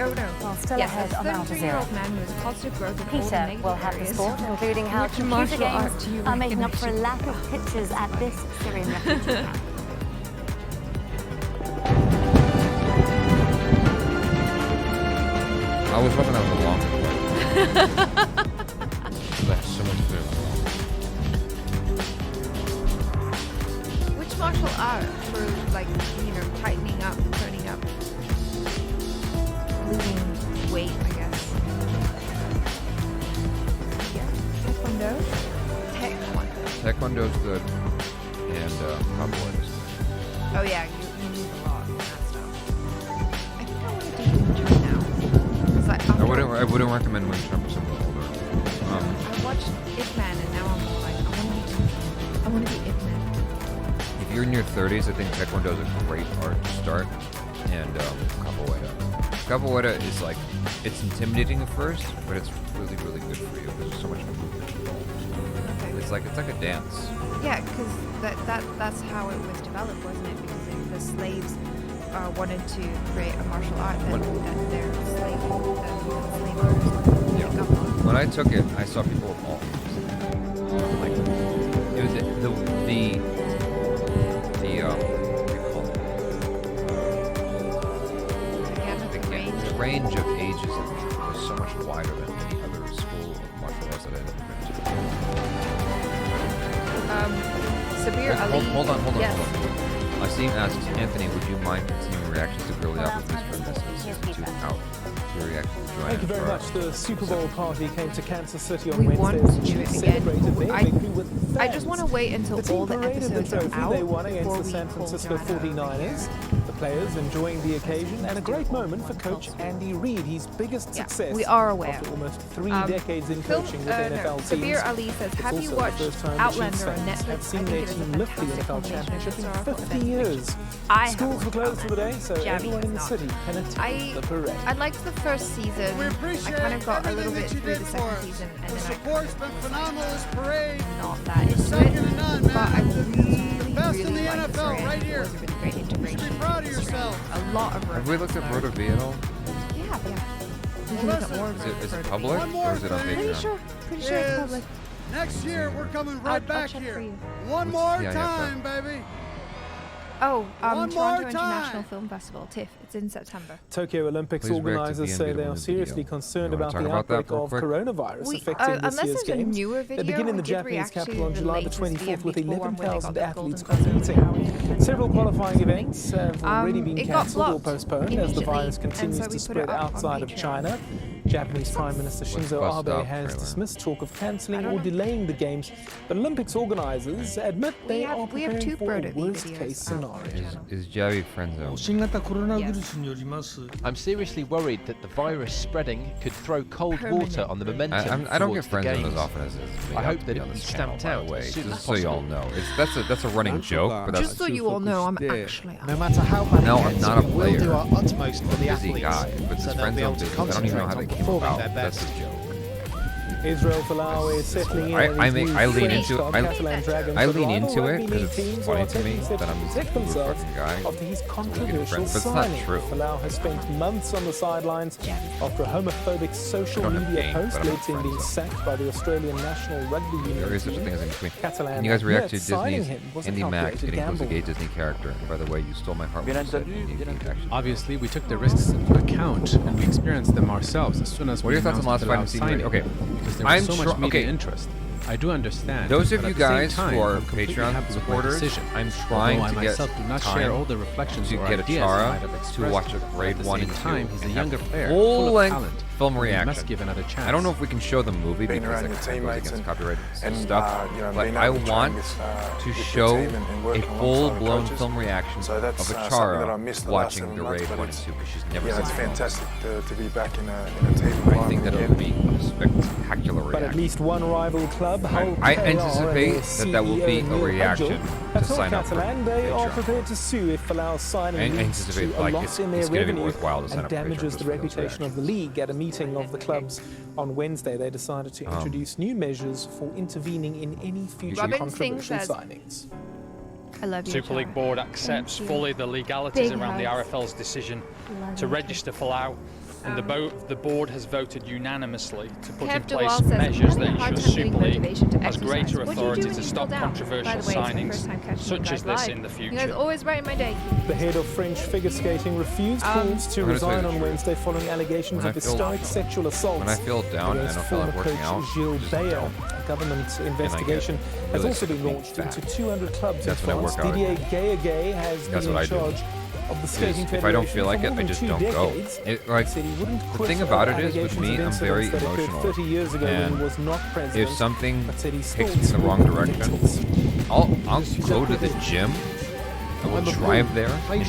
Well, still ahead on Al Jazeera. Peter will have the sport, including how computer games are making up for a lack of pitches at this Syrian refugee camp. I was hoping that was a longer flight. That's so much food. martial art for like, you know, tightening up, turning up, losing weight, I guess. Yeah. Taekwondo. Taekwondo's good, and capoeira is good. Oh yeah, you move a lot in that stuff. I think I want to do Wing Chun now. Like, I wouldn't recommend Wing Chun for someone older. I watched Ip Man and now I'm like, I want to be Ip Man. If you're in your 30s, I think Taekwondo is a great art to start, and capoeira. Capoeira is like, it's intimidating at first, but it's really, really good for you. There's so much movement involved. It's like a dance. Yeah, because that's how it was developed, wasn't it? Because if the slaves wanted to create a martial art, then their slave owners yeah. pick up on. When I took it, I saw people of all ages. Like it was the what do you call it? The range of ages was so much wider than any other school of martial arts that I'd ever been to. Sabir Ali. Hold on. Yes. Asim asks, Anthony, would you mind continuing reactions to Girly Applebee's from this to out? Your reaction to Joanna? Thank you very much. The Super Bowl party came to Kansas City on We Wednesday. want to do it again. I just want to wait until all the episodes are out. They won against the San Francisco 49ers. The players enjoying the occasion, and a great moment for Coach Andy Reid, his biggest success. We are aware. After almost 3 decades in coaching with NFL teams. Sabir Ali says, have you watched Outlander on Netflix? I've seen their team lift the NFL championship in 50 years. Schools were closed for the day, so everyone in the city can attend the parade. I liked the first season. I kind of got a little bit through the second season, and then support's been phenomenal this parade. Not that into it, but I really best in the liked NFL it. right here. It was a really great integration. You should be proud of yourself. A lot of Have we looked at Roto V at all? Yeah. We can look at more Is it public or is it on Patreon? Pretty sure it's public. Next year we're coming right back here. One more time, baby. Oh, One Toronto more International Film Festival, TIFF. It's in September. Tokyo Olympics Please react to organizers say they are seriously concerned about the outbreak of coronavirus affecting this year's games. They begin in the Japanese capital on July the 24th with 11,000 athletes competing. Several qualifying events have already been cancelled or postponed as the virus continues to spread outside of China. Japanese Prime Minister Shinzo Abe has dismissed talk of cancelling or delaying the games, but Olympics organisers admit they are preparing for a worst-case scenario. Is Javi friend zone? I'm seriously worried that the virus spreading could throw cold water on the momentum. I don't get friend zone as often as it's I hope that it on will be this channel, stamped by out the way, as soon as just so you all know. That's a running joke, but that's Just so you all know, I'm actually no matter how bad no, it I'm gets, not a we player. will do our utmost for the I'm a busy athletes, guy, but so this they'll friend be zone able to business, I don't even know how they concentrate came on about. performing their That's best. a joke. Israel Folau is settling in. I lean into it. I lean into it because it's funny to me that I'm a fucking guy. After his controversial but it's not signing, true. Folau has spent months on the sidelines after a homophobic social media post led to him being sacked by the Australian National Rugby Union. There is such a thing as in between. Catalan Can you guys react to signing Disney's him was a Indy Mac calculated getting who's a gamble. gay Disney character? And by the way, you stole my heart when you said Obviously, we took the risks into account and we experienced them ourselves as soon as What are your thoughts on last fight in season? Okay, because there was so much media interest. I do understand. Those of but you at the same guys time, who are I'm completely Patreon happy with my supporters, decision. I'm trying Although to I get myself do not time share all the reflections to or get ideas I might have Achara to expressed, watch a but grade at the 1 same and 2 time, he's a and younger have player, full full of length talent. film We reaction. must give another chance. I don't know if we can show the movie Being because around that your kind of goes teammates against and copyright stuff, but being I able to try want and to with the show team and working a alongside full-blown coaches. film reaction So that's of something that I Achara missed the last watching 7 the months, Raid but 1 and it's, 2 because she's never yeah, seen it's the film. fantastic to be back in a team environment I think that it will be a spectacular But at reaction. least one rival club, Hull I KR, anticipate and that will be a CEO reaction Angel, to have told sign up for Catalan they are Patreon. prepared to sue if Falau's signing I leads anticipate, to a like, loss it's in their gonna be revenue worthwhile to sign and up for Patreon damages just the for those reputation of the league. At a meeting of the clubs on Wednesday, they decided to introduce new measures for intervening in any future controversial signings. I love you, Super League Board accepts fully the legalities around the RFL's decision to register Folau, and the board has voted unanimously to put in place measures that ensure Super League has greater authority to stop controversial signings such as this in the future. You guys always brighten my day. The head of French figure skating refused calls to resign on Wednesday following allegations of historic sexual assault When I feel down and I don't feel like working out, Gilles just Bayer. don't. A government investigation has also been launched into 200 clubs in France. Didier Gay has been in charge of the skating federation. If I don't feel like it, I just don't go. The thing about it is, with me, I'm very emotional. 30 years ago when he was not president, if something takes me in the wrong direction, I'll go to the gym. I will drive there and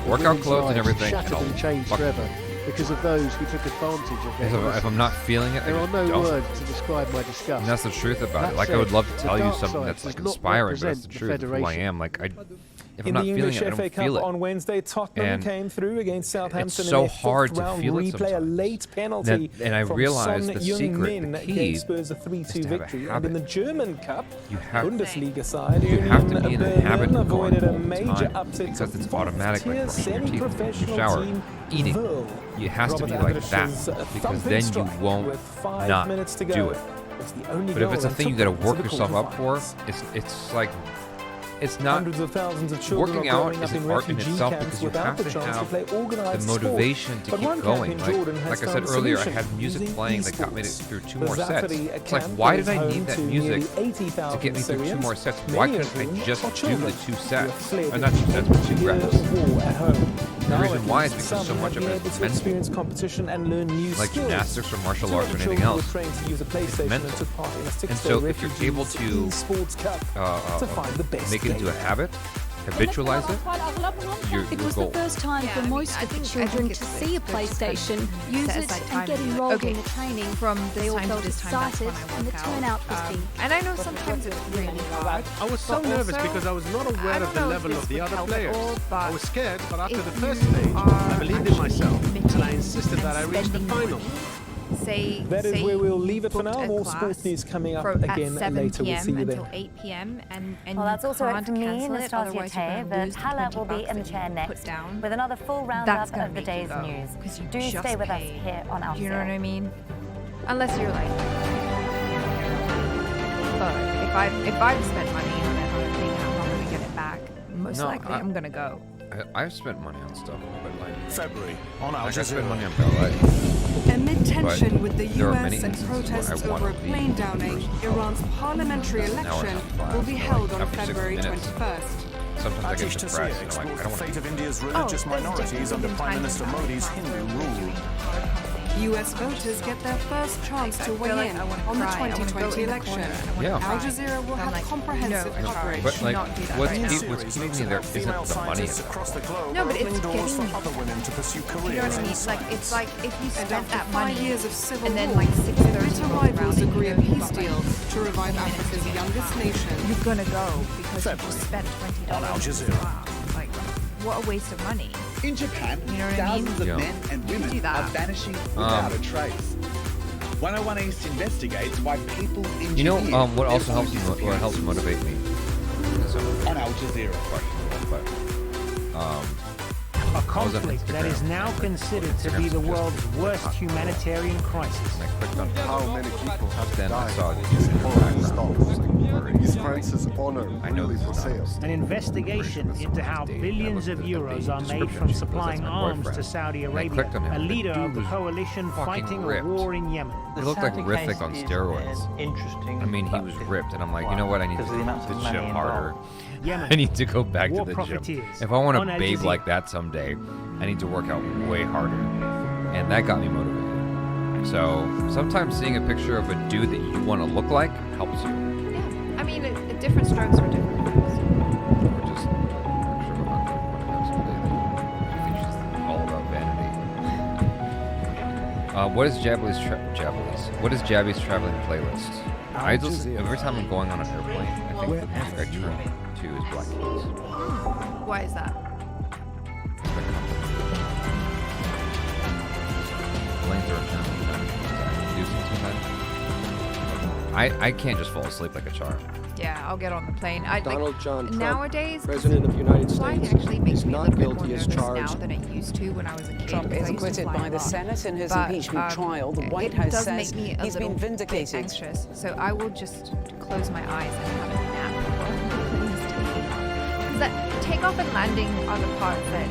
workout clothes and everything, and I'll change forever because of those who took advantage of it. If I'm not feeling it, there are no words to describe my disgust. And that's the truth about it. Like, I would love to tell you something that's like inspiring, but that's the truth of who I am. Like, if I'm not feeling it, I don't feel it. On Wednesday, Tottenham came through against Southampton. It's so hard to feel it sometimes. A late penalty and I realized the secret, the key, gave Spurs a 3-2 victory. And in the German Cup, Bundesliga side, you have to be in the habit of going all the time because it's automatic, like brushing your teeth, taking a shower, eating. It has to be like that because then you won't not do it. But if it's a thing you got to work yourself up for, it's like. It's not. Hundreds of thousands of children working out is an art in itself because you have to have the motivation to keep going. Like I said earlier, I had music playing that got me through 2 more sets. It's like, why did I need that music to get me through 2 more sets? Why couldn't I just do the 2 sets? Or not 2 sets, but 2 reps. The reason why is because so much of it is mental. Like gymnastics or martial arts or anything else. It's mental. And so if you're able to make it into a habit, habitualize it, It was the first time for most of the children to see a PlayStation, use it and get enrolled in the training. They all felt excited and the turnout was big. And I know sometimes it's really hard. I was so nervous because I was not aware of the level of the other players. I was scared, but after the first stage, I believed in myself and I insisted that I reach the final. That is where we'll leave it for now. More sports news coming up again later. We'll see you then. Until 8 p.m. and well, that's also it for me, Nastasia it, Tay. The Hala will be in the chair next with another full roundup of the day's news. Do stay with us here on Al Jazeera. Do you know what I mean? Unless you're like, but if I've spent money on it on a thing and I'm not going to get it back, most likely I'm going to go. I've spent money on stuff, but like February on Al Jazeera. I spent money on Bell. Amid tension with the US and protests over a plane downing, Iran's parliamentary election will be held on February 21st. Sometimes I get depressed and I'm like, I don't want to. The fate of India's religious minorities under Prime Minister Modi's Hindu rule. US voters get their first chance to weigh in on the 2020 election. Al Jazeera will have comprehensive coverage. But like, what's keeping me there isn't the money. No, but it's getting me. Other women to pursue careers. You know what I mean? Like, it's like if you spent that money 5 years of civil and then war, like 6 bitter rivals agree a peace deal to revive Africa's youngest nation. You're gonna go because you just spent $20 on Al Jazeera. Like, what a waste of money. In Japan, you know what thousands I mean? of men and women are vanishing without a trace. 101 East investigates why people in Japan what also helps me, what helps motivate me on Al Jazeera. A conflict that is now considered to be the world's worst humanitarian crisis. How many people have died? His France's honor really for sale. An investigation into how billions of euros are made from supplying arms to Saudi Arabia, a leader of the coalition fighting a war in Yemen. He looked like Rithik on steroids. I mean, he was ripped, and I'm like, you know what? I need to hit the gym harder. I need to go back to the gym. If I want to babe like that someday, I need to work out way harder. And that got me motivated. So sometimes seeing a picture of a dude that you want to look like helps you. Yeah, I mean, different strokes for different folks. Or just a picture of I think it's just all about vanity. What is Jabby's traveling playlist? I just every time I'm going on an airplane, I think the music I turn to is Black Keys. Why is that? Planes are I can't just fall asleep like a charm. Yeah, I'll get on the plane. Donald John Trump, nowadays, President of the United States, actually makes is me a not little bit guilty more as nervous charged. now than it used to when I was a kid. Trump is acquitted by the Senate in his impeachment trial. The White House says he's been vindicated. Anxious, so I will just close my eyes and have a nap. Because that takeoff and landing are the parts that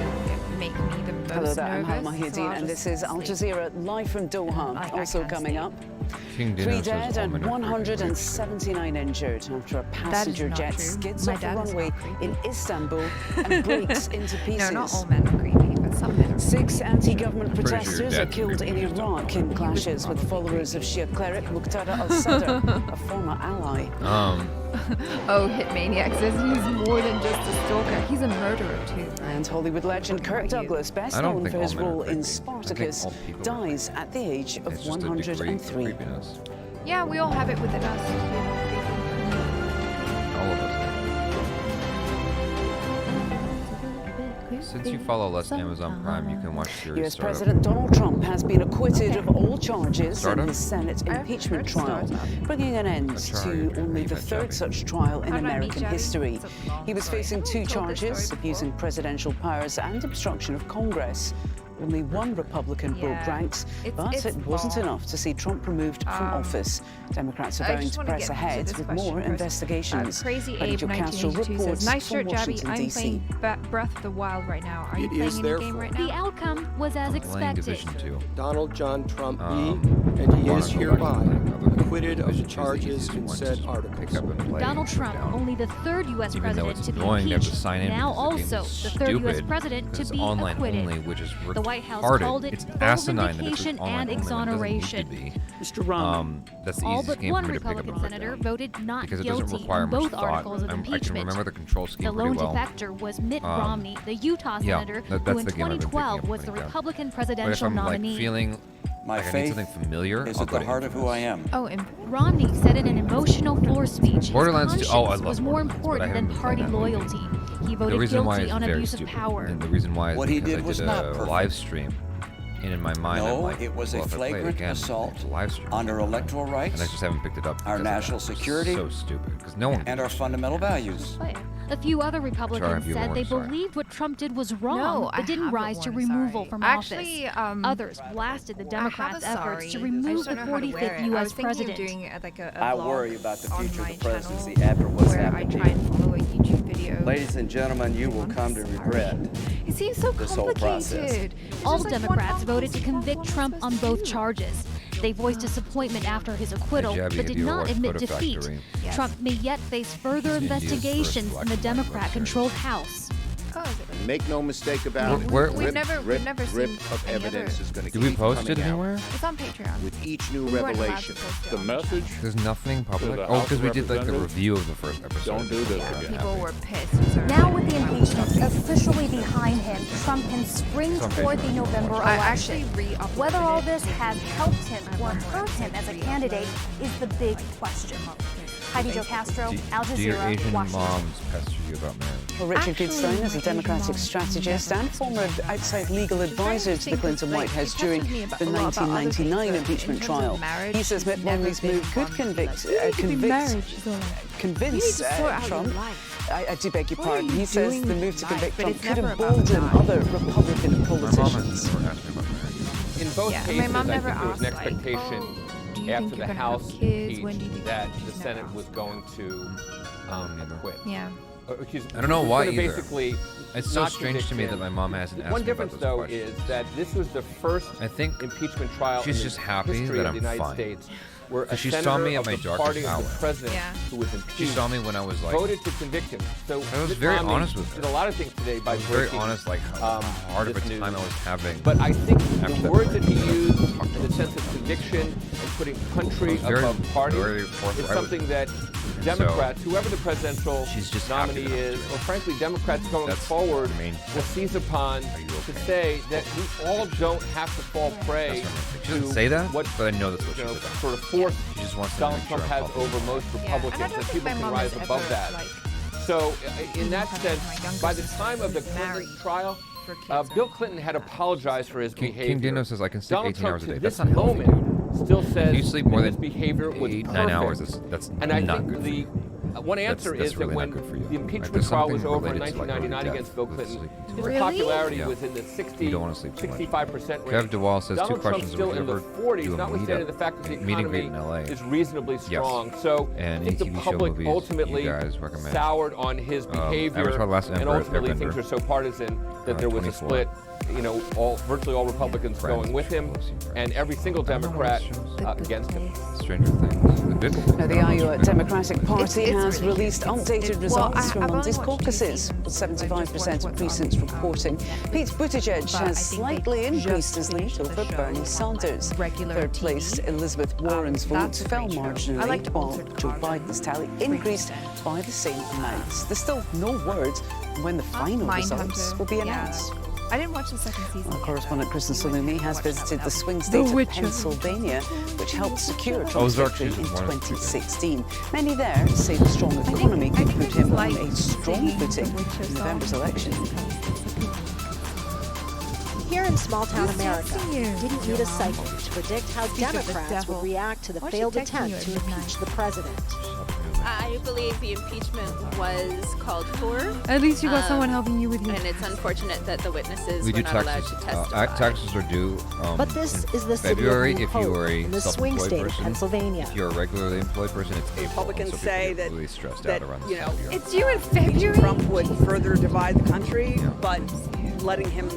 make me the most Hello there, I'm nervous. Halma Mahideen, and this is Al Jazeera live from Doha. Also coming up. 3 dead and 179 injured after a passenger jet skids off the runway in Istanbul and breaks into pieces. No, not all men are creepy, but some men are. 6 anti-government protesters are killed in Iraq in clashes with followers of Shia cleric Muqtada al-Sadr, a former ally. Oh, Hitmaniac says he's more than just a stalker. He's a murderer, too. And Hollywood legend Kirk Douglas, best known for his role in Spartacus, dies at the age of 103. Yeah, we all have it within us. All of us. Since you follow less Amazon Prime, you can watch series U.S. President Donald Trump has been acquitted of all charges in his Senate impeachment trial, bringing an end to only the third such trial in American history. He was facing 2 charges, abusing presidential powers and obstruction of Congress. Only one Republican broke ranks, but it wasn't enough to see Trump removed from office. Democrats are vowing to press ahead with more investigations. Crazy Abe 1982 says, "Nice shirt, Jabby. I'm playing Breath of the Wild right now. Are you playing any game right now?" The outcome was as expected. Donald John Trump be, and he is hereby acquitted of the charges in said articles. Donald Trump, only the 3rd U.S. president to be impeached, now also the 3rd U.S. president to be acquitted. The White House called it vindication and exoneration. Mr. Romney, All but one Republican senator voted not guilty on both articles of impeachment. The lone defector was Mitt Romney, the Utah senator who in 2012 was the Republican presidential nominee. My faith is at the heart of who I am. Romney said in an emotional floor speech, Borderlands his conscience was more important than party loyalty. He voted guilty on abuse of power. And the reason why is what he did was not perfect. Live stream. And in my mind, no, I'm like, it was a flagrant assault on our electoral rights, and I just haven't picked it up. Our national security, so stupid because no one and our fundamental values. A few other Republicans said they believed what Trump did was wrong, but didn't rise to removal from office. Others blasted the Democrats' efforts to remove the 45th U.S. president. I worry about the future of the presidency after what's happened to you. Ladies and gentlemen, you will come to regret it seems so this whole process. All Democrats voted to convict Trump on both charges. They voiced disappointment after his acquittal, but did not admit defeat. Trump may yet face further investigations in the Democrat-controlled House. Make no mistake about it. We've never seen of evidence is going to keep coming out. Do we post it anywhere? It's on Patreon. With each new revelation. The message? There's nothing public. Oh, because we did like the review of the first episode. Don't do this again. People were pissed. Now with the impeachment officially behind him, Trump can spring toward the November election. Whether all this has helped him or hurt him as a candidate is the big question. Heidi Jo Castro, Al Jazeera, Do your Asian Washington. moms pester you about marriage? Well, Richard Goodstein is a Democratic strategist and former outside legal advisor to the Clinton White House during the 1999 impeachment trial. He says Mitt Romney's move could convince Trump. I do beg your pardon. He says the move to convict Trump could embolden other Republican politicians. In both cases, I think there was an expectation after the House impeached that the Senate was going to acquit. Yeah. I don't know why either. Basically, it's so strange to me that my mom hasn't asked me about this question. One difference, though, is that this was the first impeachment trial in the history of the United States where a she senator saw me at of my the darkest party hour. of the president who was impeached She saw me when I was like voted to convict him. So I was very honest with her. Did a lot of things today by very honest, like how hard of a time I was having. But I think the words that he used, the sense of conviction and putting country above party, is something that Democrats, whoever the presidential nominee is, or frankly Democrats going forward, will seize upon to say that we all don't have to fall prey She doesn't say that, but I know that's what she said. Sort of force she just wants Donald Trump has over most Republicans, and people can rise above that. So, in that sense, by the time of the Clinton trial, Bill Clinton had apologized for his behavior. King Dino says I can sleep 18 hours a day. That's not healthy. Still says if you sleep more than behavior was 8-9 hours, that's and I not think good. The one answer that's is really that when the impeachment trial was over in 1999 against Bill Clinton, his popularity was in the 65% range. Kev DeWall says Donald 2 questions. Still in the 40s, notwithstanding the fact that the economy is reasonably strong. So I think the public ultimately soured on his behavior, and ultimately things are so partisan that there was a split virtually all Republicans going with him, and every single Democrat against him. Stranger Things. Now, the Iowa Democratic Party has released updated results from Monday's caucuses, with 75% of precincts reporting. Pete Buttigieg has slightly increased his lead over Bernie Sanders. Third-place Elizabeth Warren's vote fell marginally, while Joe Biden's tally increased by the same amounts. There's still no word when the final results will be announced. I didn't watch the second season. Our correspondent Kristen Salumi has visited the swing state of Pennsylvania, which helped secure Trump's victory in 2016. Many there say the strong economy could put him on a strong footing in November's election. Here in small-town America, didn't need a cycle to predict how Democrats would react to the failed attempt to impeach the president. I believe the impeachment was called for. At least you got someone helping you with your And it's unfortunate that the witnesses were not allowed to testify. Taxes are due but this is the February city of New Hope in the swing state of person. Pennsylvania. If you're a regularly employed person, it's April. Republicans so say that, really stressed out around this it's due in February. Trump would further divide the country, but letting him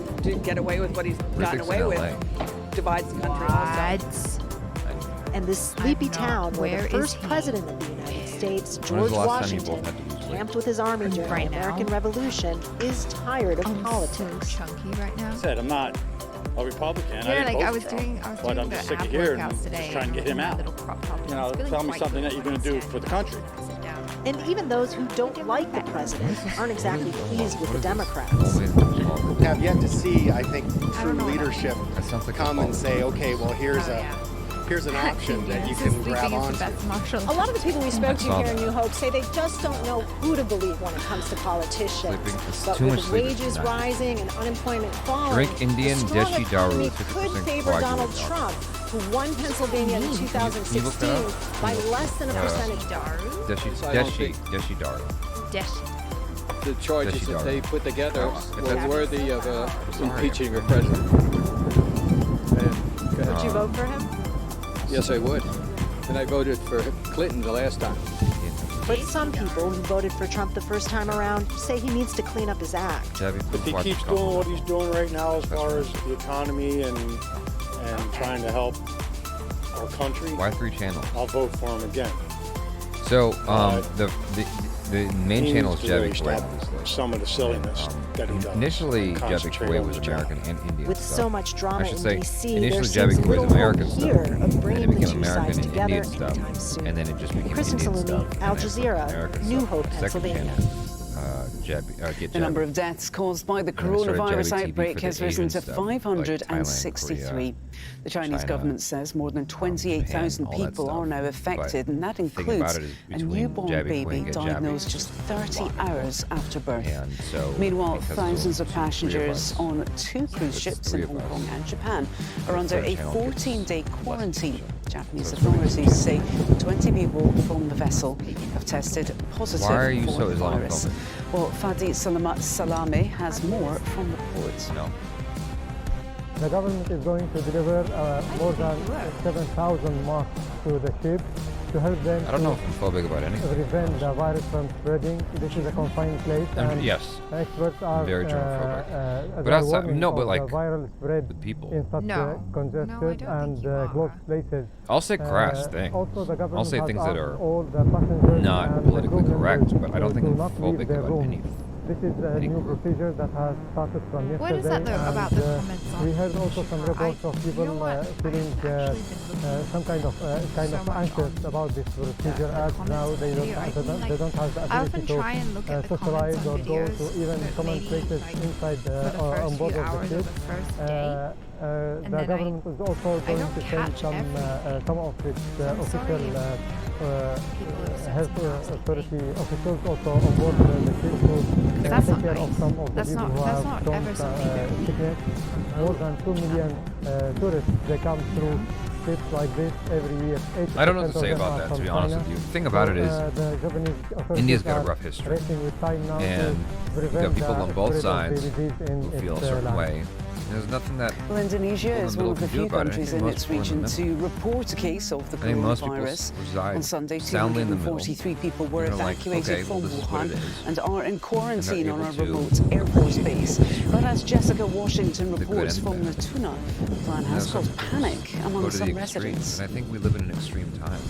get away with what he's gotten away with divides the country also. And this sleepy town where the first president of the United States, George Washington, camped with his army during the American Revolution, is tired of politics. Chunky right now. I said I'm not a Republican. Yeah, I was doing but I'm just sick of hearing and just trying to get him out. Tell me something that you're going to do for the country. And even those who don't like the president aren't exactly pleased with the Democrats. We have yet to see, I think, true leadership come and say, okay, well, here's an option that you can grab onto. A lot of the people we spoke to here in New Hope say they just don't know who to believe when it comes to politicians. But with wages rising and unemployment falling, Drink Indian the strong Deshi economy Daru, could favor Donald Trump, who won Pennsylvania in 2016 by less than a percentage. Deshi Daru. The charges that they put together were worthy of impeaching a president. Would you vote for him? Yes, I would. And I voted for Clinton the last time. But some people who voted for Trump the first time around say he needs to clean up his act. If he keeps doing what he's doing right now as far as the economy and trying to help our country, Why 3 channels? I'll vote for him again. So the main channel is Javi Kuwait. Some of the silliness that he does. Initially, Javi Kuwait was American and Indian. With so much drama in D.C., initially Javi Kuwait was American stuff, and it became American and Indian stuff, and then it just became Kristen Indian Salumi, stuff. Al Jazeera, New Hope, Pennsylvania. The number of deaths caused by the coronavirus outbreak has risen to 563. The Chinese government says more than 28,000 people are now affected, and that includes a newborn baby diagnosed just 30 hours after birth. Meanwhile, thousands of passengers on 2 cruise ships in Hong Kong and Japan are under a 14-day quarantine. Japanese authorities say 20 people from the vessel have tested positive for the virus. Well, Fadi Salamat Salame has more from the port. The government is going to deliver more than 7,000 masks to the ship to help them I don't know if I'm phobic about anything. Prevent the virus from spreading. This is a confined place. And yes. Experts are very germophobic. But outside, no, but like viral spread the people. in such congested and closed places. I'll say crass things. Also, the government I'll say things that are all the passengers not politically correct, but I don't think I'm phobic about anything. This is a new procedure that has started from yesterday. What is that though about the comments? We heard also some reports of people feeling some kind of anxious about this procedure, as now they don't have the ability to socialize or go to even common places inside on board of the ship. The government is also going to send some of its official health authority officials also on board the ship to take care of some of the people who have shown sickness. More than 2 million tourists, they come through ships like this every year. I don't know what to say about that, to be honest with you. The thing about it is, India's got a rough history, and you've got people on both sides who feel a certain way. There's nothing that Well, Indonesia is one of the few countries in its region to report a case of the coronavirus. On Sunday, 243 people were evacuated from Wuhan and are in quarantine on a remote Air Force base. But as Jessica Washington reports from Natuna, the plan has caused panic among some residents. And I think we live in an extreme time.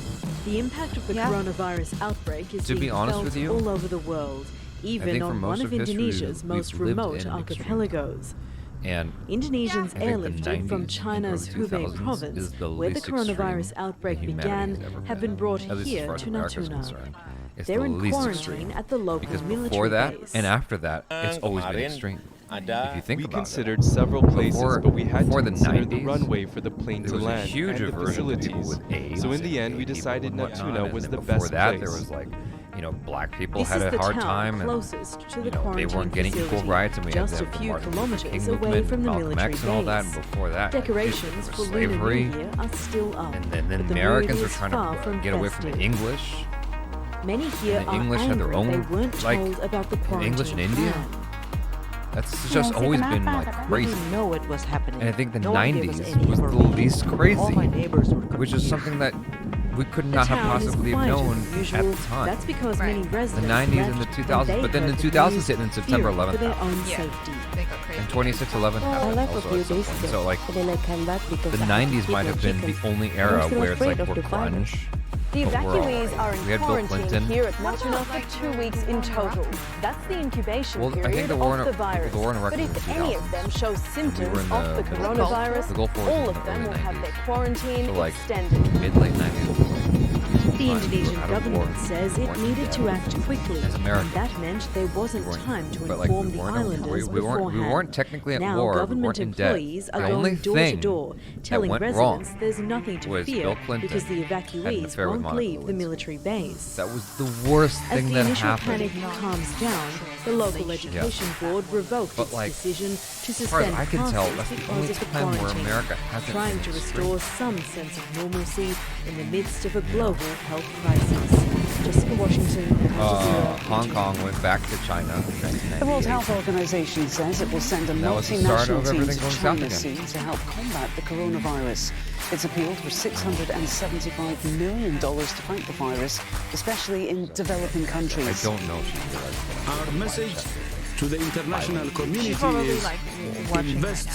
The impact of the coronavirus outbreak is being felt all over the world, even on one of Indonesia's most remote archipelagos. And Indonesians airlifted from China's Hubei province, where the coronavirus outbreak began, have been brought here to Natuna. They're in quarantine at the local military before that base. and after that, it's always been extreme. If you think we about considered several places, but we had to consider the 90s, runway for the plane to land huge and the facilities. So in the end, we decided Natuna was the best that, place. There was like, you know, black people This had is a the hard town time, closest and to the you know, they quarantine weren't getting equal facility, rights, and we just had a the few Martin Luther kilometers King away movement, from the Malcolm military X and all that, base. and before that, Decorations for Lunar slavery, New Year are still up, and then but the Americans mood are is trying far to from get away from the festive. English. Many here And the are English had their angry own, they weren't like, told about the the quarantine English in India. plan. That's just always been like crazy. We didn't know it was happening. And I think the No one gave us 90s any was the information. least All crazy, my neighbors were which is something that we could not have town is possibly have quieter known than at usual. the time. That's because many The residents 90s and the left 2000s, when but then they the heard the 2000s news, hit in September fearing for 11th their happened. own safety. And 26/11 happened also at some point. So like, the 90s might have been the only era where it's like we're grunge. The but we're all evacuees right. are in We had Bill quarantine Clinton. here at Natuna for 2 weeks in total. That's the incubation Well, I think period the war of in- the virus. the war in Iraq But was if in any 2000. of them show symptoms were in of the the Gulf coronavirus, the Gulf War was all in of the them early will have 90s. their quarantine So like extended. mid-late 90s. The Indonesian out of war. government says it needed to act quickly, As and Americans. that meant there wasn't time to But like inform we the weren't, islanders we beforehand. weren't technically at now war. We government weren't in debt. employees are The going only door to thing door, that telling went residents wrong there's nothing to was fear Bill Clinton because the had an evacuees affair with won't Monica leave the Lewinsky. military base. That was the worst As thing the that initial happened. panic calms down, the local education board revoked But its like, decision to as far as suspend I can tell, classes that's the because only of the time where quarantine, America hasn't trying been to extreme. restore some sense of normalcy in the midst of a global health crisis. Jessica Washington, Al Jazeera. Hong Kong went back to China in The World 1998. Health Organization says it will send a That was the start multinational of team everything to going south China again. soon to help combat the coronavirus. It's appealed for $675 million to fight the virus, especially in developing countries. I don't know if she's realized Our message to the international community is invest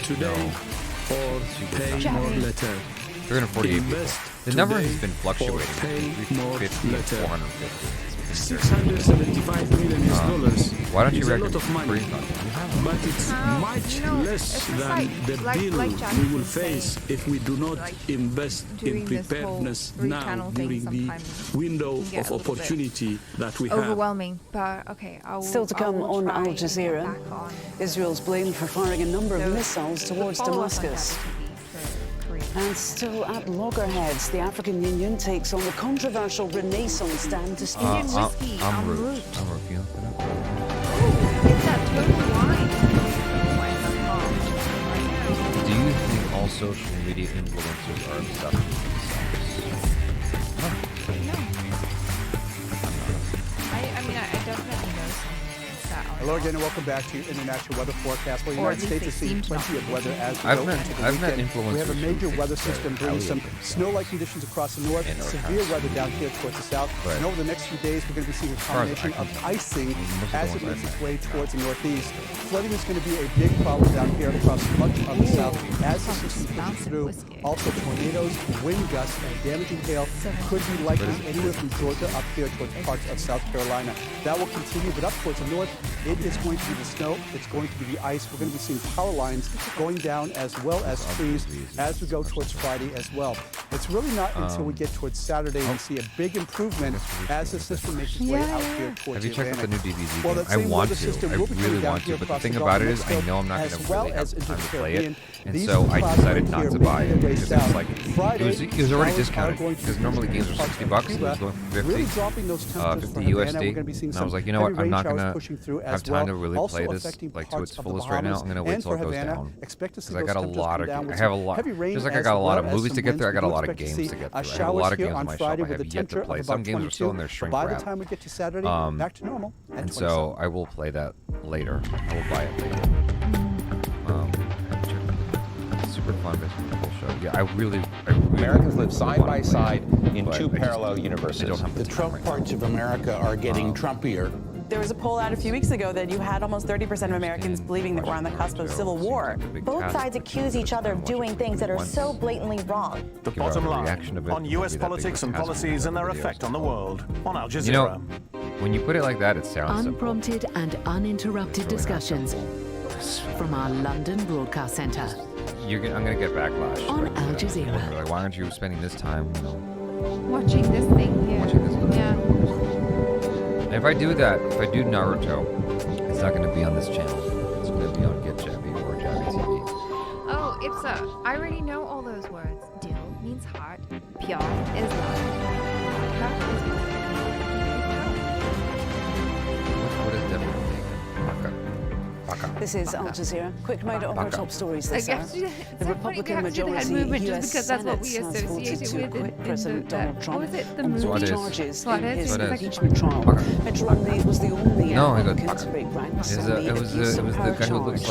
today or pay more later. 348 people. Invest The number today has been fluctuating or pay between more 350 and later. 450. $675 million Why don't you is a reckon lot of money, but it's much less than the bill we will face if we do not invest in preparedness now during the window of opportunity that we have. Overwhelming, but okay. Still to come on Al Jazeera, Israel's blamed for firing a number of missiles towards Damascus. And still at loggerheads, the African Union takes on the controversial Renaissance stand dispute. I'm Root. You It's that total wine. Do you think all social media influencers are obsessed with I mean, I definitely know some. Hello again and welcome back to your international weather forecast. Well, the United States is seeing plenty of weather as we go into the weekend. We have a major weather system bringing some snow-like conditions across the north, severe weather down here towards the south. And over the next few days, we're going to be seeing a combination of icing as it makes its way towards the northeast. Flooding is going to be a big problem down here across much of the south as the system pushes through. Also, tornadoes, wind gusts, and damaging hail could be likely anywhere from Georgia up here towards parts of South Carolina. That will continue, but up towards the north, it is going to be the snow, it's going to be the ice. We're going to be seeing power lines going down as well as trees as we go towards Friday as well. It's really not until we get towards Saturday we see a big improvement as the system makes its way out here towards Have you checked out the new DBZ Well, game? that I same want weather to. system I will be coming really down want here to. But the across thing the about it Gulf is, of I Mexico, know I'm not going as to well really as have into time the to play it. Caribbean. And These so I clouds decided right not here to making buy their it way because it's south. like Friday, it was already showers are discounted going to because be normally games are parts $60 of bucks. It Cuba, was going for really 50. dropping those temperatures 50 for Havana. USD. We're going to be seeing And I some was like, you know what? heavy I'm rain not showers gonna pushing through have as time well. to really Also play this affecting like to parts its of the fullest right now. Bahamas I'm gonna wait and till it for goes Havana. down. Expect to see Because I those got a temperatures lot come of down with I have a some lot. heavy rain Just like I as got a lot well of as movies some to get through, I winds. got a We do lot of expect to games see to get a through. I have a showers lot of here games on on my shelf Friday I with have a yet to temperature play. of Some about games are still 22, in their but shrink by the wrap. time we get to Saturday, back to normal at And 27. so I will play that later. I will buy it later. super fun business show. Yeah, I really Americans live side by side in two parallel universes. The Trump parts of America are getting Trumpier. There was a poll out a few weeks ago that you had almost 30% of Americans believing that we're on the cusp of civil war. Both sides accuse each other of doing things that are so blatantly wrong. The bottom line on U.S. politics and policies and their effect on the world on Al Jazeera. You know, when you put it like that, it sounds unprompted and uninterrupted discussions from our London Broadcast Centre. I'm going to get backlash. On Al Jazeera. Like, why aren't you spending this time watching this thing? Yeah. Watching this If I do that, if I do Naruto, it's not going to be on this channel. It's going to be on Get Jabby or Jabby TV. Oh, Ipsa, I already know all those words. Dil means heart. Pure is love. What is different? This is Al Jazeera. Quick note on our top stories this hour. The Republican majority U.S. Senate has voted to acquit President Donald Trump on three charges in his impeachment trial. Mitt Romney was the only Republican to break ranks on the abuse of power charge.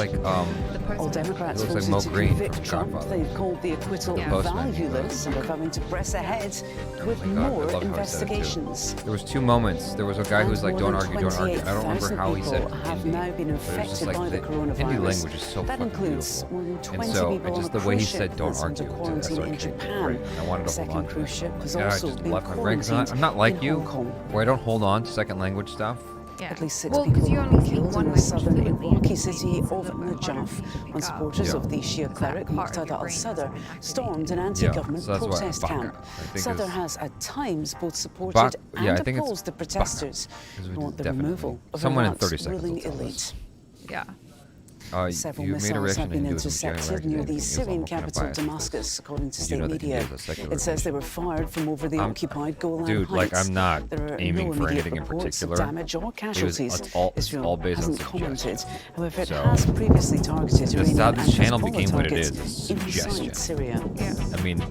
All Democrats voted to convict Trump. They've called the acquittal valueless and are going to press ahead with more investigations. There was two moments. There was a guy who was like, "Don't argue, don't argue." I don't remember how he said it. Have now been infected by the coronavirus. Hindi language is so that includes more than 20 people just on the way a he cruise said, ship "Don't that's argue." under quarantine in Japan. I wanted to hold on to cruise ship has I also just been left my brain. quarantined I'm not like you, in Hong Kong. where I don't hold on to second language stuff. Yeah. At least 6 people were killed in the southern Iraqi city of Najaf when supporters of the Shia cleric Muqtada al-Sadr stormed an anti-government protest camp. Sadr has at times both supported and opposed the protesters who want the removal of Iraq's ruling elite. Yeah. Several missiles have been intercepted near the Syrian capital Damascus, according to state media. It says they were fired from over the occupied Golan Heights. Dude, like I'm not aiming for anything in reports of particular. damage or casualties. Israel hasn't commented. However, it has previously targeted Iranian and Hezbollah targets inside Syria. I mean,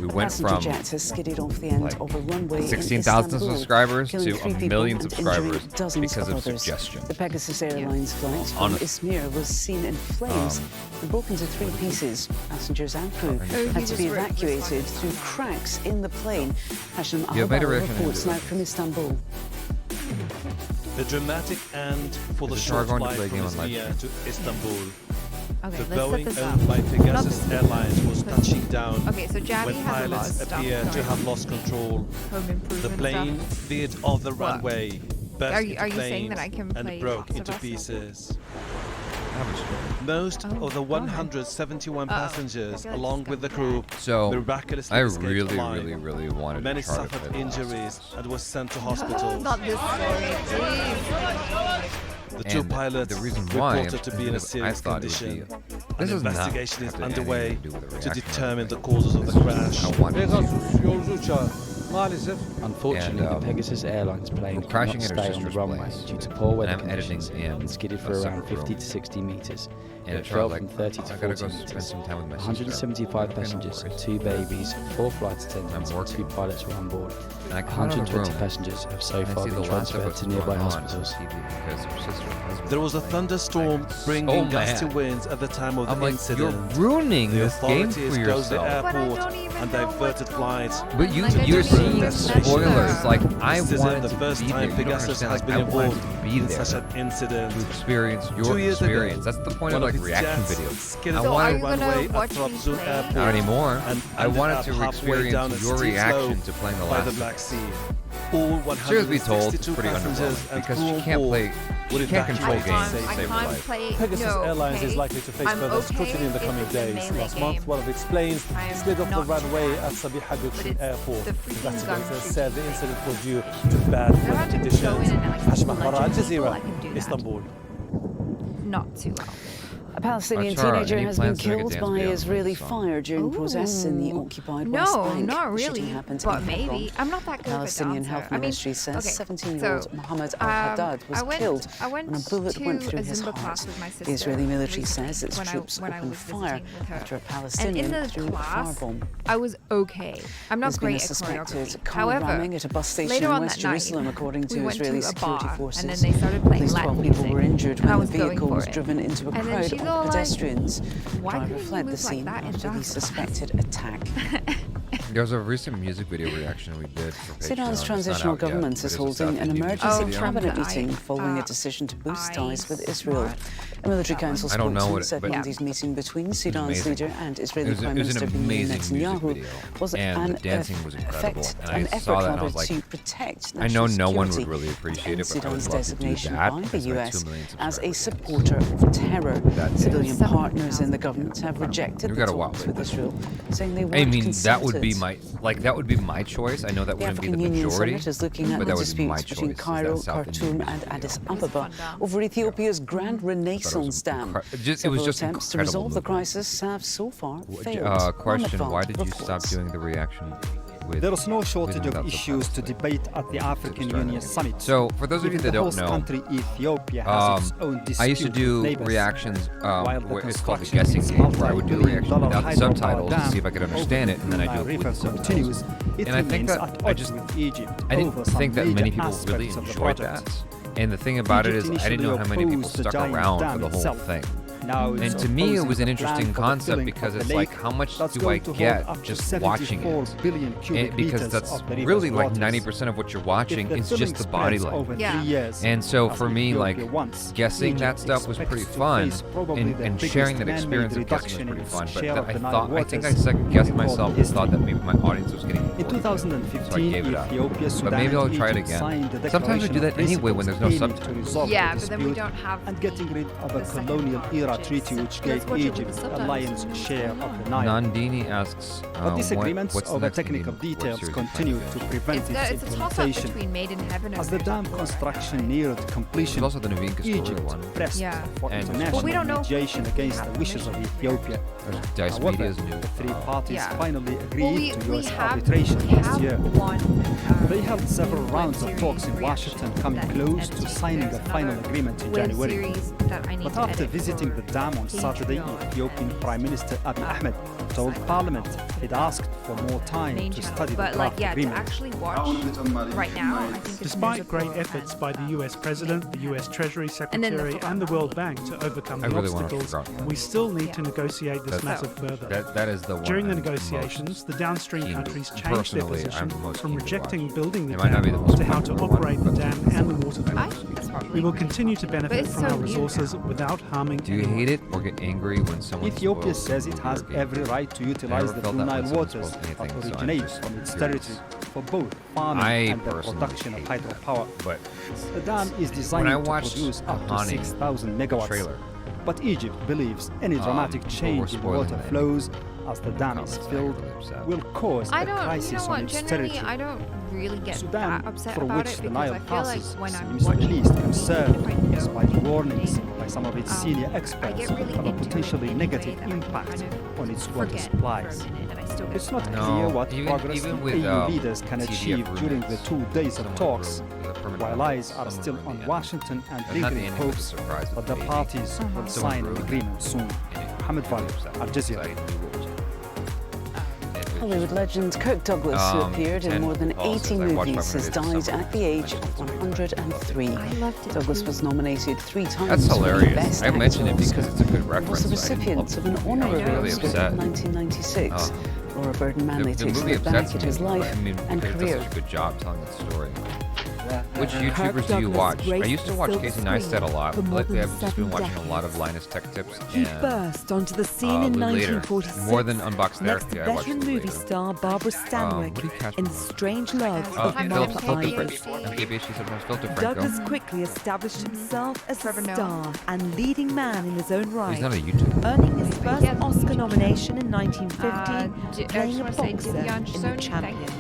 we went from jet has skidded off the end of a runway 16,000 subscribers to 1 million subscribers because of suggestion. The Pegasus Airlines flight from Izmir was seen in flames and broken to 3 pieces. Passengers and crew had to be evacuated through cracks in the plane. Hashim Al-Bal reports now from Istanbul. The dramatic end for the short flight from Izmir to Istanbul. Okay, the Boeing owned by Pegasus Airlines was touching down when pilots appear to have lost control. The plane veered off the runway, burst into flames, and broke into pieces. Most of the 171 passengers, along with the crew, miraculously escaped alive. really wanted Many to try suffered to injuries and were sent to hospitals. Not this story, please. The two pilots reported to be in a serious condition. An investigation is underway to determine the causes of the crash. Unfortunately, the Pegasus Airlines plane could not stay on the runway due to poor weather conditions and skidded for around 50 to 60 meters. It fell from 30 to 40 meters. 175 passengers, 2 babies, 4 flight attendants, and 2 pilots were on board. 120 passengers have so far been transferred to nearby hospitals. There was a thunderstorm bringing gusty winds at the time of the incident. You're ruining this game for yourself. Closed the airport and diverted flights. But you're seeing spoilers. Like I this wanted isn't the first to be there. time Pegasus has been I wanted involved to be in there such an incident. to experience 2 your years experience. ago, That's the point of one like its reaction jets videos. skidded I off wanted the runway at Trabzon Airport. Not anymore. And I wanted to halfway down experience a your steep reaction slope to playing the by last. the Black Sea. All Truth be told, it's 162 pretty passengers underwhelming and because crew she on can't board play. were She can't control evacuated games to safely. save her life. Pegasus Airlines is likely to face further scrutiny in the coming days. Last month, one of its planes slid off the runway at Sabiha Gökçen Airport. Investigators said the incident was due to bad weather conditions. Hashim Al-Bal, Al Jazeera, Istanbul. Not too well. A Palestinian teenager has been killed by Israeli fire during protests in the occupied West Bank. No, not The shooting really, happened but in maybe. Hebron. I'm not that good The Palestinian of a dancer. Health Ministry says 17-year-old Mohammed Al-Haddad was killed when a bullet went through his heart. The Israeli military says its troops opened fire after a Palestinian threw a firebomb. I was okay. I'm not great at suspected choreography. car ramming at a bus station later in on West that night, Jerusalem, according to we went Israeli to a security bar, forces. and then they started playing At least 12 Latin people music, were injured and I when the was going vehicle for was it. driven into a And then crowd she's on and pedestrians. Why Driver couldn't you fled the move like scene that in after the just suspected attack. There was a recent music video reaction we did for Patreon. Sudan's transitional government is holding an emergency cabinet meeting following a decision to boost ties with Israel. A military council spokesman said Monday's meeting between Sudan's leader and Israeli Prime Minister Benjamin Netanyahu was an effort to protect national security. I know no one would really appreciate it, but I would love to do that. By the US as a supporter of terror. Civilian partners in the government have rejected the talks with Israel, saying they weren't that would be my choice. I know that wouldn't be the majority, is looking at the disputes between Cairo, Khartoum, and Addis Ababa over Ethiopia's Grand Renaissance Dam. Several attempts to resolve the crisis have so far failed. Question: why did you stop doing the reaction? There is no shortage of issues to debate at the African Union Summit. So, for those of you that don't know, country, Ethiopia has its own I used to do reactions where it's called the guessing game, where I would do the reaction without the subtitles to see if I could understand it, and then I do it with the subtitles. And I think that I didn't think that many people really enjoyed that. And the thing about it is, I didn't know how many people stuck around for the whole thing. And to me, it was an interesting concept because it's like, how much do I get just watching it? Because that's really like 90% of what you're watching is just the body language. And so for me, like, guessing that stuff was pretty fun, and sharing that experience of guessing was pretty fun. But I think I second guessed myself and thought that maybe my audience was getting bored. In 2015, so I gave it up. But maybe I'll try it again. Sometimes I do that anyway when there's no subtitles. Yeah, but then we don't have. And getting rid of a colonial era treaty which gave Egypt a lion's share of the Nile. Nandini asks, but disagreements over technical details continue to prevent its implementation. As the dam construction neared completion, Egypt pressed for international mediation against the wishes of Ethiopia. However, the three parties finally agreed to U.S. arbitration last year. They held several rounds of talks in Washington, coming close to signing a final agreement in January. But after visiting the dam on Saturday, Ethiopian Prime Minister Abiy Ahmed told Parliament he'd asked for more time to study the draft agreement. To actually watch right now, I think despite great efforts by the US President, the US Treasury Secretary, and the World Bank to overcome the obstacles, we still need to negotiate this matter further. That is the one. During the negotiations, the downstream countries changed their position from rejecting building the dam to how to operate the dam and the water flows. We will continue to benefit from our resources without harming. Do you hate it or get angry when someone Ethiopia says it has every right to utilize the Blue Nile waters that originate from its territory for both farming and the production of hydropower. But the dam is designed to produce up to 6,000 megawatts. But Egypt believes any dramatic change in water flows as the dam is filled will cause a crisis on its territory. I don't really get Sudan, that upset for about which it the Nile because I feel passes, like when I'm seems watching at least concerned, despite warnings by some of its senior experts of a potentially negative impact on its water supplies. It's not clear what progress the EU leaders can achieve during the 2 days of talks, while eyes are still on Washington and lingering hopes that the parties will sign an agreement soon. Mohammed Fadil, Al Jazeera. Hollywood legend Kirk Douglas, who appeared in more than 80 movies, has died at the age of 103. Douglas was nominated 3 times. That's hilarious. For Best I mentioned it because it's a good reference. Was the recipient of an honorary Oscar in 1996. Laura Burton Manley takes a look back at his life and career. Does such a good job telling the story. Which YouTubers do you watch? I used to watch Casey Neistat a lot, but lately I've just been watching a lot of Linus Tech Tips He burst onto the scene in 1946. More than Unboxed Next Therapy, I watched veteran movie star Barbara Stanwyck in Strange Love of Martha Myers. Douglas quickly established himself as a star and leading man in his own right, He's not a YouTuber. earning his first Oscar nomination in 1950, playing a boxer in The Champion.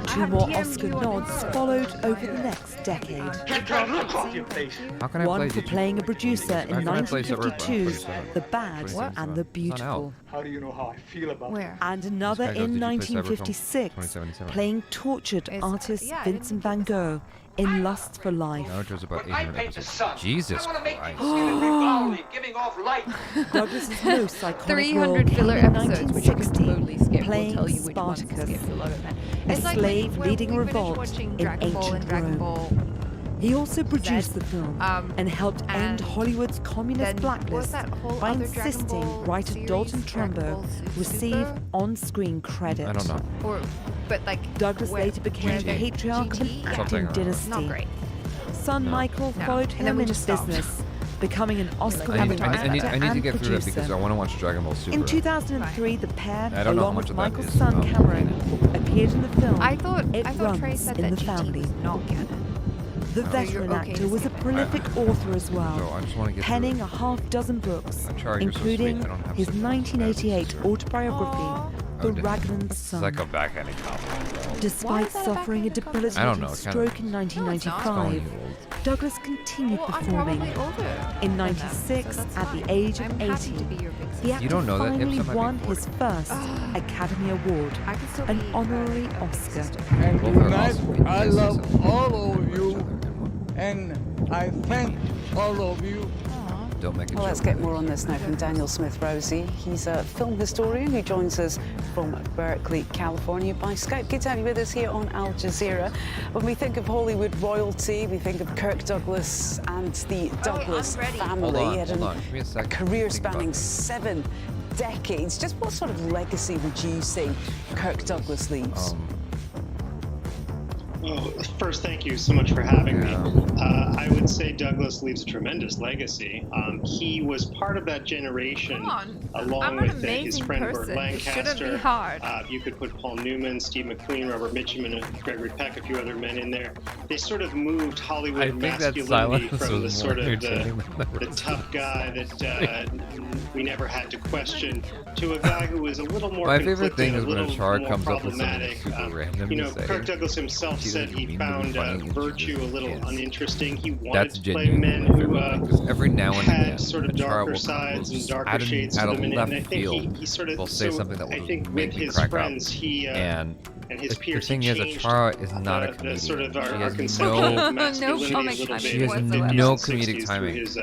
Two more Oscar nods followed over the next decade. One for playing a producer in 1952's The Bad and the Beautiful. How do you know how I feel about it? And another in 1956, playing tortured artist Vincent van Gogh in Lust for Life. No, it was about 800 episodes. Jesus Christ. Douglas's most iconic 300 role filler came in episodes, which you can 1960, totally skip. playing Will tell you which ones to Spartacus, skip. a slave leading revolt in ancient Rome. He also produced the film and helped end Hollywood's communist blacklist by insisting writer Dalton Trumbo receive on-screen credit. I don't know. Douglas later became the patriarch of an acting dynasty. Son Michael followed him in business, becoming an Oscar-winning director and producer. I need to get through it because I want to watch Dragon Ball Super. In 2003, the pair, along with Michael's son Cameron, appeared in the film It Runs in the Family. The veteran actor was a prolific author as well, penning a half-dozen books, including his 1988 autobiography, The Raglan Son. It's like a backhanded compliment. Despite suffering a debilitating stroke in 1995, Douglas continued performing. In 96, at the age of 80, the actor finally won his first Academy Award, an honorary Oscar. And tonight, I love all of you, and I thank all of you. Don't make it. Well, let's get more on this now from Daniel Smith-Rosie. He's a film historian who joins us from Berkeley, California by Skype. Good to have you with us here on Al Jazeera. When we think of Hollywood royalty, we think of Kirk Douglas and the Douglas family. He had a career spanning 7 decades. Just what sort of legacy would you say Kirk Douglas leaves? Well, first, thank you so much for having me. I would say Douglas leaves a tremendous legacy. He was part of that generation, along with his friend Burt Lancaster. You could put Paul Newman, Steve McQueen, Robert Mitchum, and Gregory Peck, a few other men in there. They sort of moved Hollywood masculinity from the sort of the tough guy that we never had to question to a guy who was a little more My favorite thing is when a char comes up with something super random. Kirk Douglas himself said he found virtue a little uninteresting. He wanted to play men who every now and had again, sort of darker sides and darker shades to them. And I think he sort of, will say something that will with his friends, and his peers, the thing is, Achara is not a comedian. Sort of our she has no comedic timing. It's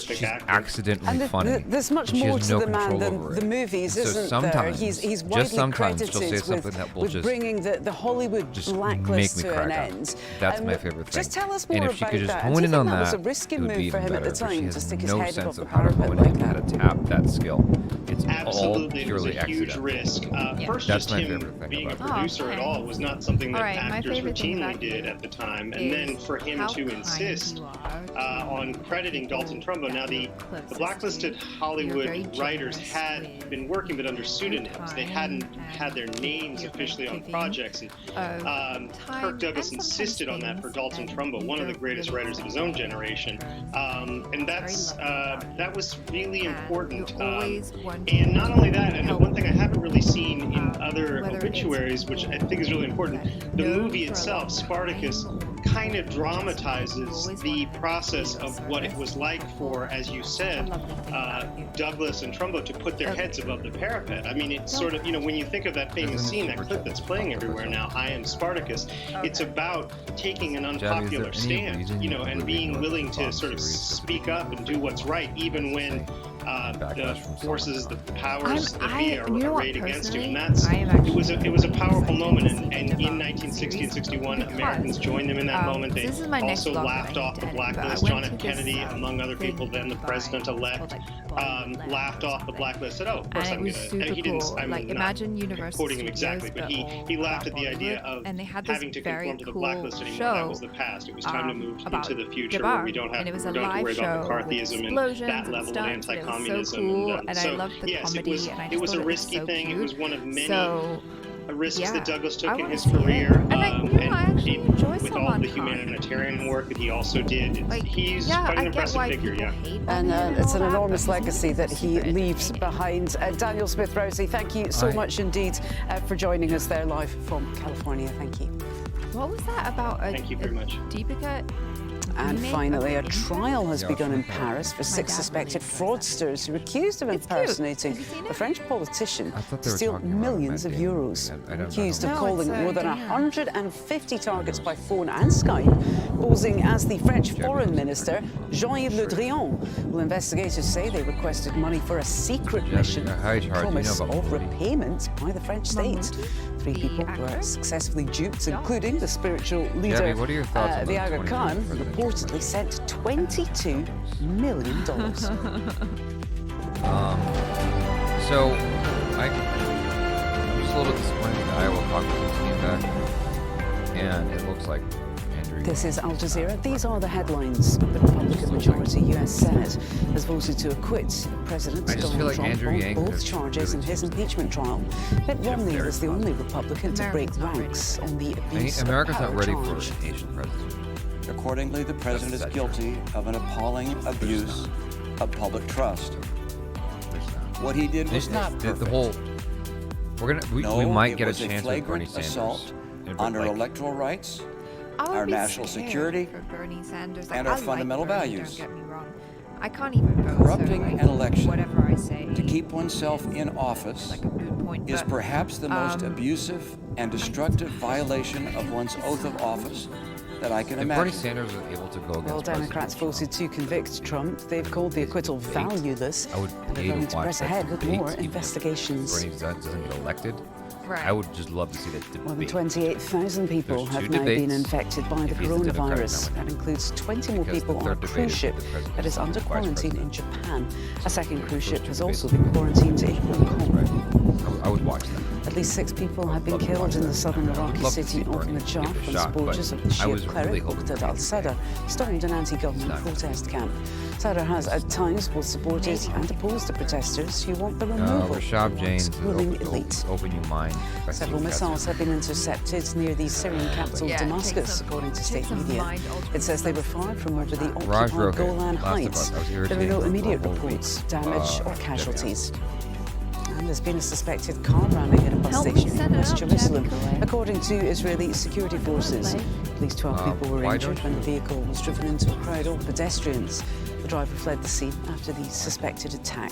just accidentally funny. There's much more to the man than the movies, isn't there? He's widely credited with bringing the Hollywood blacklist to an end. That's my favorite thing. Just tell us more and if she could just hone in on that, was a risky move for him at the time to stick his no head sense above of the how to parapet hone in, like how to that. tap that skill. It's Absolutely, all purely it was a huge risk. First, just him being a producer at all was not something that actors routinely did at the time. And then for him to insist on crediting Dalton Trumbo. Now, the blacklisted Hollywood writers had been working, but under pseudonyms. They hadn't had their names officially on projects. And Kirk Douglas insisted on that for Dalton Trumbo, one of the greatest writers of his own generation. And that was really important. And not only that, and one thing I haven't really seen in other obituaries, which I think is really important, the movie itself, Spartacus, kind of dramatizes the process of what it was like for, as you said, Douglas and Trumbo to put their heads above the parapet. I mean, it's sort of, when you think of that famous scene, that clip that's playing everywhere now, I Am Spartacus, it's about taking an unpopular stand, and being willing to sort of speak up and do what's right, even when the forces, the powers that be are arrayed against you. And it was a powerful moment. And in 1960 and 61, Americans joined them in that moment. They also laughed off the blacklist. John F. Kennedy, among other people, then the president-elect, laughed off the blacklist. Said, "Oh, of course I'm gonna." He didn't. I'm not quoting him exactly, but he laughed at the idea of having to conform to the blacklist anymore. That was the past. It was time to move into the future where we don't have to worry about McCarthyism and that level of anti-communism. So cool, and so, I loved the comedy, and I just it was a thought risky so thing. cute. It was one of many risks that Douglas took in his see career. I actually enjoy with all the humanitarian work that he also did. He's quite an impressive figure, And it's an enormous legacy that he leaves behind. Daniel Smith-Rosie, thank you so much indeed for joining us there live from California. Thank you. What was that about? Thank you very much. Deepika? And finally, a trial has begun in Paris for 6 suspected fraudsters who were accused of impersonating a French politician to steal millions of euros. Accused of calling more than 150 targets by phone and Skype, posing as the French foreign minister, Jean-Yves Le Drian. Well, investigators say they requested money for a secret mission, promise of repayment by the French state. 3 people were successfully duped, including the spiritual leader, Gabby, what are your thoughts on the Aga Khan, reportedly sent $22 million. So, I'm just a little disappointed that Iowa caucus came back, and it looks like Andrew. This is Al Jazeera. These are the headlines. The Republican majority U.S. Senate has voted to acquit President Donald Trump on both charges in his impeachment trial. Mitt Romney was the only Republican to break ranks on the abuse of power charge. America's not ready for an Asian president. Accordingly, the president is guilty of an appalling abuse of public trust. What he did was not perfect. The whole. We might get a chance with Bernie Sanders. Assault on our electoral rights, our national security, and our fundamental values. Don't get me wrong. I can't even vote. Corrupting an election whatever I say to keep oneself in office is perhaps the most abusive and destructive violation of one's oath of office that I can imagine. Bernie Sanders was able to go against Well, Democrats voted to convict Trump. They've called the acquittal valueless. And they're going to press ahead with more investigations. Bernie doesn't get elected. Right. I would just love to see that debate. More than 28,000 people have now been infected by the coronavirus. That includes 20 more people on a cruise ship that is under quarantine in Japan. A second cruise ship has also been quarantined in Hong Kong. I would watch that. At least 6 people have been killed in the southern Iraqi city of Najaf when supporters of the Shia cleric Muqtada al-Sadr stormed an anti-government protest camp. Sadr has at times both supported and opposed the protesters who want the removal of the ruling elite. Open your mind. Several missiles have been intercepted near the Syrian capital Damascus, according to state media. It says they were fired from over the occupied Golan Heights. There are no immediate reports, damage or casualties. And there's been a suspected car ramming at a bus station in West Jerusalem, according to Israeli security forces. At least 12 people were injured when the vehicle was driven into a crowd of pedestrians. The driver fled the scene after the suspected attack.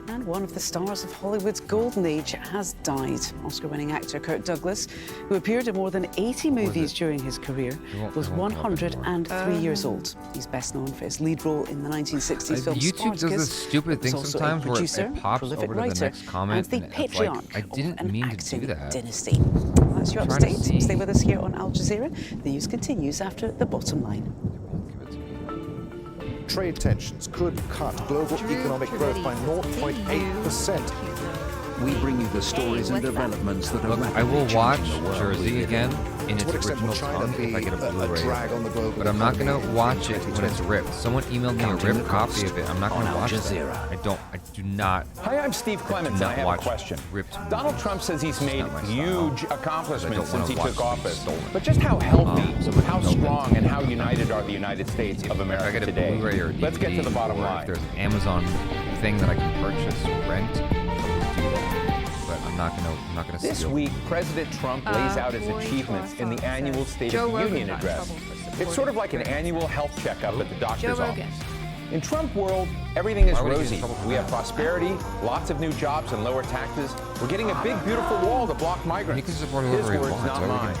And one of the stars of Hollywood's golden age has died. Oscar-winning actor Kirk Douglas, who appeared in more than 80 movies during his career, was 103 years old. He's best known for his lead role in the 1960s film YouTube Spartacus. does this stupid thing sometimes where it pops over to the next comment, and the patriarch I didn't mean to do that. Dynasty. That's your update. Stay with us here on Al Jazeera. The news continues after the bottom line. Trade tensions could cut global economic growth by 0.8%. We bring you the stories and developments that are I will watch Jersey again in its original tongue if I get a Blu-ray, but I'm not going to watch it when it's ripped. Someone emailed me a ripped copy of it. I'm not going to watch it. I do not. Hi, I'm Steve Clements, and I have a question. Donald Trump says he's made huge accomplishments since he took office. But just how healthy, how strong, and how united are the United States of America today? Let's get to the bottom line. If there's an Amazon thing that I can purchase or rent, but I'm not gonna steal. This week, President Trump lays out his achievements in the annual State of the Union address. It's sort of like an annual health checkup at the doctor's office. In Trump world, everything is rosy. We have prosperity, lots of new jobs, and lower taxes. We're getting a big, beautiful wall to block migrants. His words, not mine.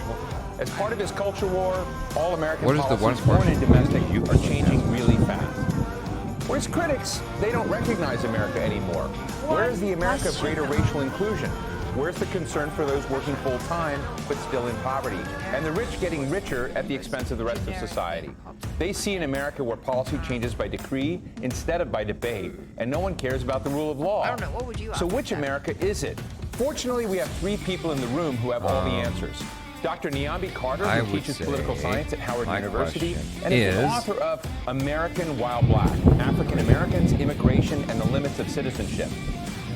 As part of his culture war, all American policies, foreign and domestic, are changing really fast. For his critics, they don't recognize America anymore. Where is the America of greater racial inclusion? Where's the concern for those working full-time but still in poverty? And the rich getting richer at the expense of the rest of society? They see an America where policy changes by decree instead of by debate, and no one cares about the rule of law. I don't know, what would you So which America is it? Fortunately, we have 3 people in the room who have all the answers. Dr. Nyambi Carter, who teaches political science at Howard University, and is the author of American While Black, African Americans, Immigration, and the Limits of Citizenship.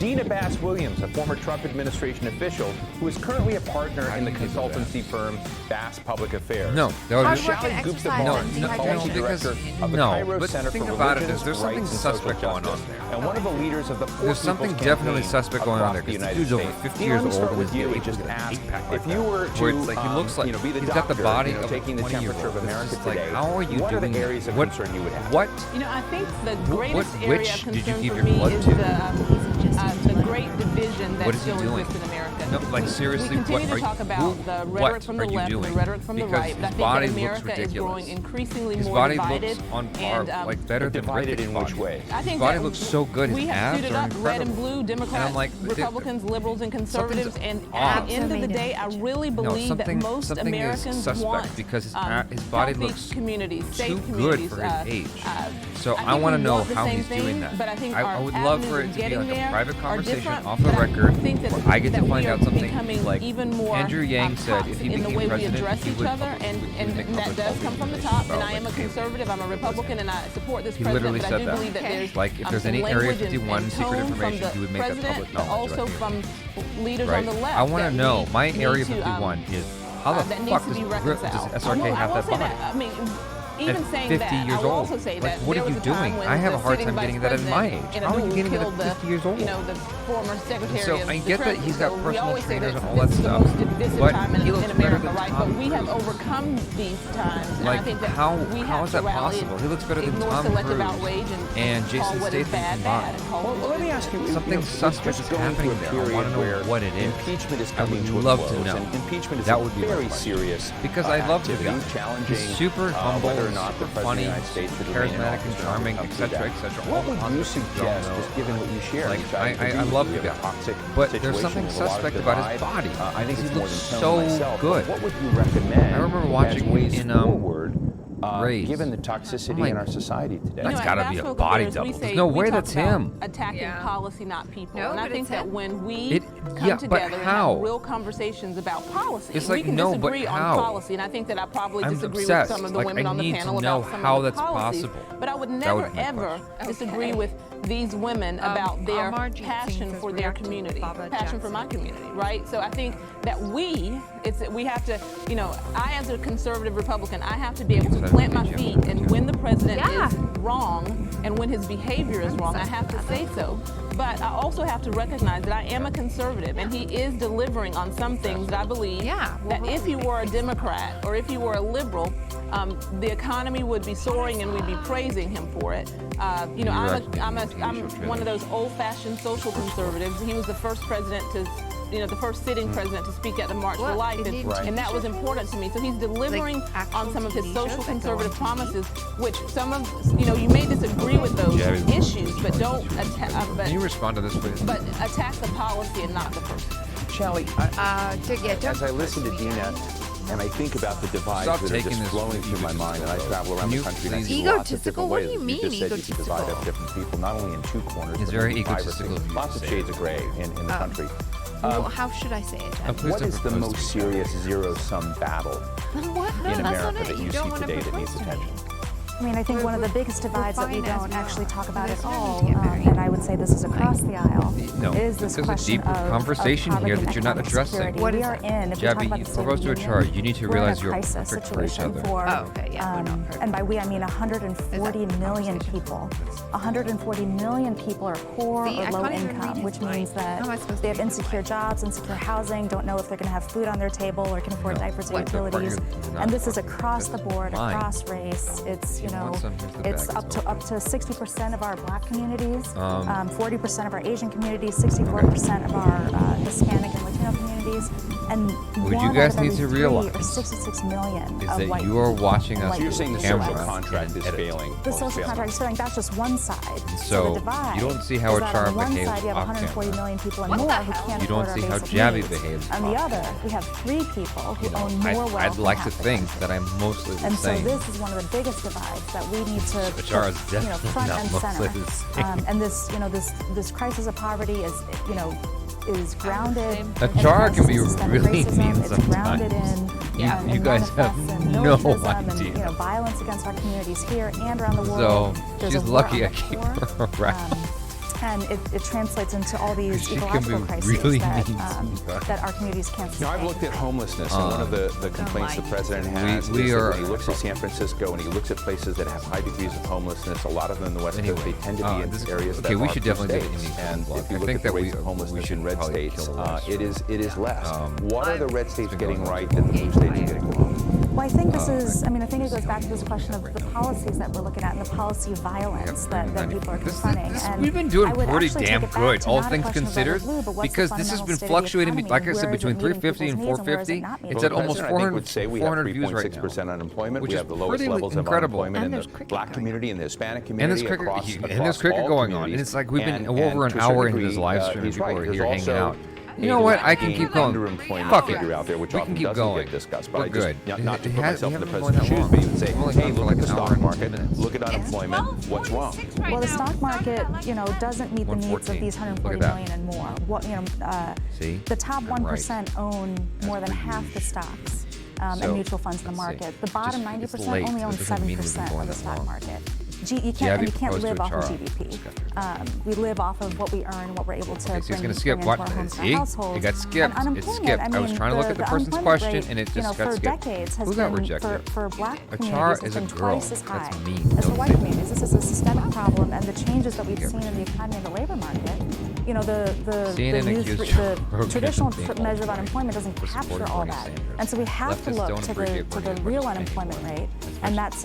Dina Bass Williams, a former Trump administration official who is currently a partner in the consultancy firm Bass Public Affairs. No, that would be but think about it. There's something suspect going on there. And one of the leaders of the There's something definitely suspect going on there because the dude's over 50 years old and he's just ask if you were to, he looks like be the he's doctor, got the body of taking a the temperature of America today. today. How are you what doing are the areas of concern you would have? What? I think the greatest area of concern did you give for your me blood is to? the the great division that still exists in America. No, like seriously, we continue to talk about the rhetoric from the left and the rhetoric from the right, but I think that America is growing increasingly more divided. His body looks on par, like better than divided in which way? I think his body looks so good. We have suited up red and blue, Democrats, Republicans, liberals, and conservatives, and at the end of the day, I really believe that most Americans want because his body looks communities, safe too communities, good for his age. So I want to know how he's doing that. But I think I would love for it to be like a private conversation off the record where I get to find out something like Andrew Yang said if he became president, he would and that does come from the top. And I am a conservative, I'm a Republican, and I support this president. But I do believe that there's like if there's any Area 51 secret information, he would make that public knowledge. Also from leaders on the left. I want to know. My Area 51 is how the fuck does SRK have that body? I mean, even at saying 50 that, years I will old. also say like, that what are you doing? I have a hard time getting that at my age. How are you getting it at 50 years old? You know, the former secretary so of I get that he's got personal trainers and all that stuff, but he looks better than But we have overcome these times. And like, I think that how is that possible? He looks better than Tom Cruise and Jason Statham. Well, let me ask you, something suspect is happening there. I want to know what it is. Impeachment is I coming would to a love close, to know. And impeachment is that would be very serious because I love the guy. Challenging He's super humble, whether or not the funny, United States should charismatic and charming, etc., etc. What would you suggest, just given what you share? Like, I love the guy, but there's something suspect about his body. I think he looks so good. What would you recommend? I remember watching in Raised. Given the toxicity in our society today. That's got to be a body double. There's no way that's him. Attacking policy, not people. No, and I think that when we come together but and how? have real conversations about policy, it's we like, can no, disagree but on how? policy. And I think that I probably disagree obsessed. with some of the like, women on the panel about some how of the that's policies. possible. But I would never, ever disagree with these women about their passion for their community, passion for my community, right? So I think that we have to, you know, I as a conservative Republican, I have to be able to plant my feet, and when the president is wrong and when his behavior is wrong, I have to say so. But I also have to recognize that I am a conservative, and he is delivering on some things that I believe that if he were a Democrat or if he were a liberal, the economy would be soaring and we'd be praising him for it. You know, I'm one of those old-fashioned social conservatives. He was the first president to, you know, the first sitting president to speak at the March for Life, and that was important to me. So he's delivering on some of his social conservative promises, which some of, you know, you may disagree with those issues, but don't attack. Can you respond to this, please? But attack the policy and not the person. Shelley, as I listen to Dina, and I think about the divides that are just flowing through my mind, and I travel around the country and I see lots of different ways. What do you mean, you just said you can divide up different people, not only in two corners, it's but very in 5 or 6, egotistical. lots of shades of gray in the country. Well, how should I say it? What is the most serious zero-sum battle in America that you see today that needs attention? I mean, I think one of the biggest divides that we don't actually talk about at all, and I would say this is across the aisle, is this question of conversation here that you're not addressing. What we are in, if Jabby, you proposed to a charge. You need to realize you're perfect for each other. And by we, I mean 140 million people. 140 million people are poor or low income, which means that they have insecure jobs, insecure housing, don't know if they're going to have food on their table or can afford diapers or utilities. And this is across the board, across race. It's, you know, it's up to 60% of our Black communities, 40% of our Asian communities, 64% of our Hispanic and Latino communities, and what you guys need to realize or 66 million is of that you are watching us. You're saying the social contract is failing. The social contract is failing. That's just one side. So the divide, you don't see how a charm behaves. On one side, you have 140 million people and more who can't afford our basic needs. You don't see how Jabby behaves. On the other, we have 3 people who own more wealth. I'd like to think that I'm mostly the same. And so this is one of the biggest divides that we need to put, front and center. And this, you know, this crisis of poverty is, you know, is grounded in char can be really mean sometimes. It's grounded in you guys have no idea. And, you know, violence against our communities here and around the world. So she's lucky I keep her around. And it translates into all these ecological crises really that our communities can't sustain. Now, I've looked at homelessness, and one of the complaints the president has is that when he looks at San Francisco and he looks at places that have high degrees of homelessness, a lot of them in the West Coast, they tend to be in areas that we should definitely get it. And if you look at the rates of homelessness in red states, it is less. What are the red states getting right that the blue states are getting wrong? Well, I think this is, I think it goes back to this question of the policies that we're looking at and the policy violence that people are confronting. We've been doing pretty damn good, all things considered, because this has been fluctuating, like I said, between 350 and 450. It's at almost 400 views right now. 3.6% unemployment. Which we is have the lowest pretty levels incredible. of unemployment in the black community, in the Hispanic community, and there's cricket going on. And it's like we've been over an hour into this live stream and people are here hanging out. You know what? I can keep going. Fuck it. Out there, which we often can keep doesn't going. get discussed. But We're good. Not to put myself in the president's shoes, but you would say, hey, look at the stock market, look at unemployment, what's wrong? Well, the stock market, doesn't meet the needs of these 140 million and more. The top 1% own more than half the stocks and mutual funds in the market. The bottom 90% only own 7% of the stock market. You can't live off of GDP. We live off of what we earn, what we're able to bring into our homes and our households. It got skipped. It skipped. I was trying to look at the person's question, and it just got skipped. For decades has been, rejected? For black communities, has been twice as high as for white communities. This is a systemic problem, and the changes that we've seen in the economy and the labor market, the traditional measure of unemployment doesn't capture all that. And so we have to look to the real unemployment rate, and that's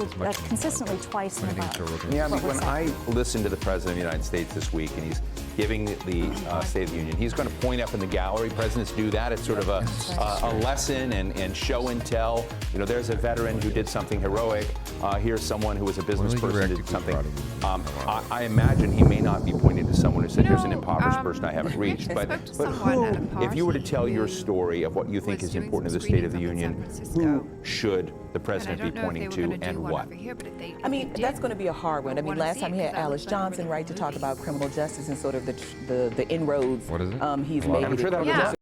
consistently twice and above. Yeah, when I listen to the President of the United States this week, and he's giving the State of the Union, he's going to point up in the gallery. Presidents do that. It's sort of a lesson and show and tell. There's a veteran who did something heroic. Here's someone who was a business person who did something. I imagine he may not be pointing to someone who said, here's an impoverished person I haven't reached. But who, if you were to tell your story of what you think is important to the State of the Union, who should the president be pointing to and what? That's going to be a hard one. Last time he had Alice Johnson, right, to talk about criminal justice and sort of the inroads he's made. I'm sure that was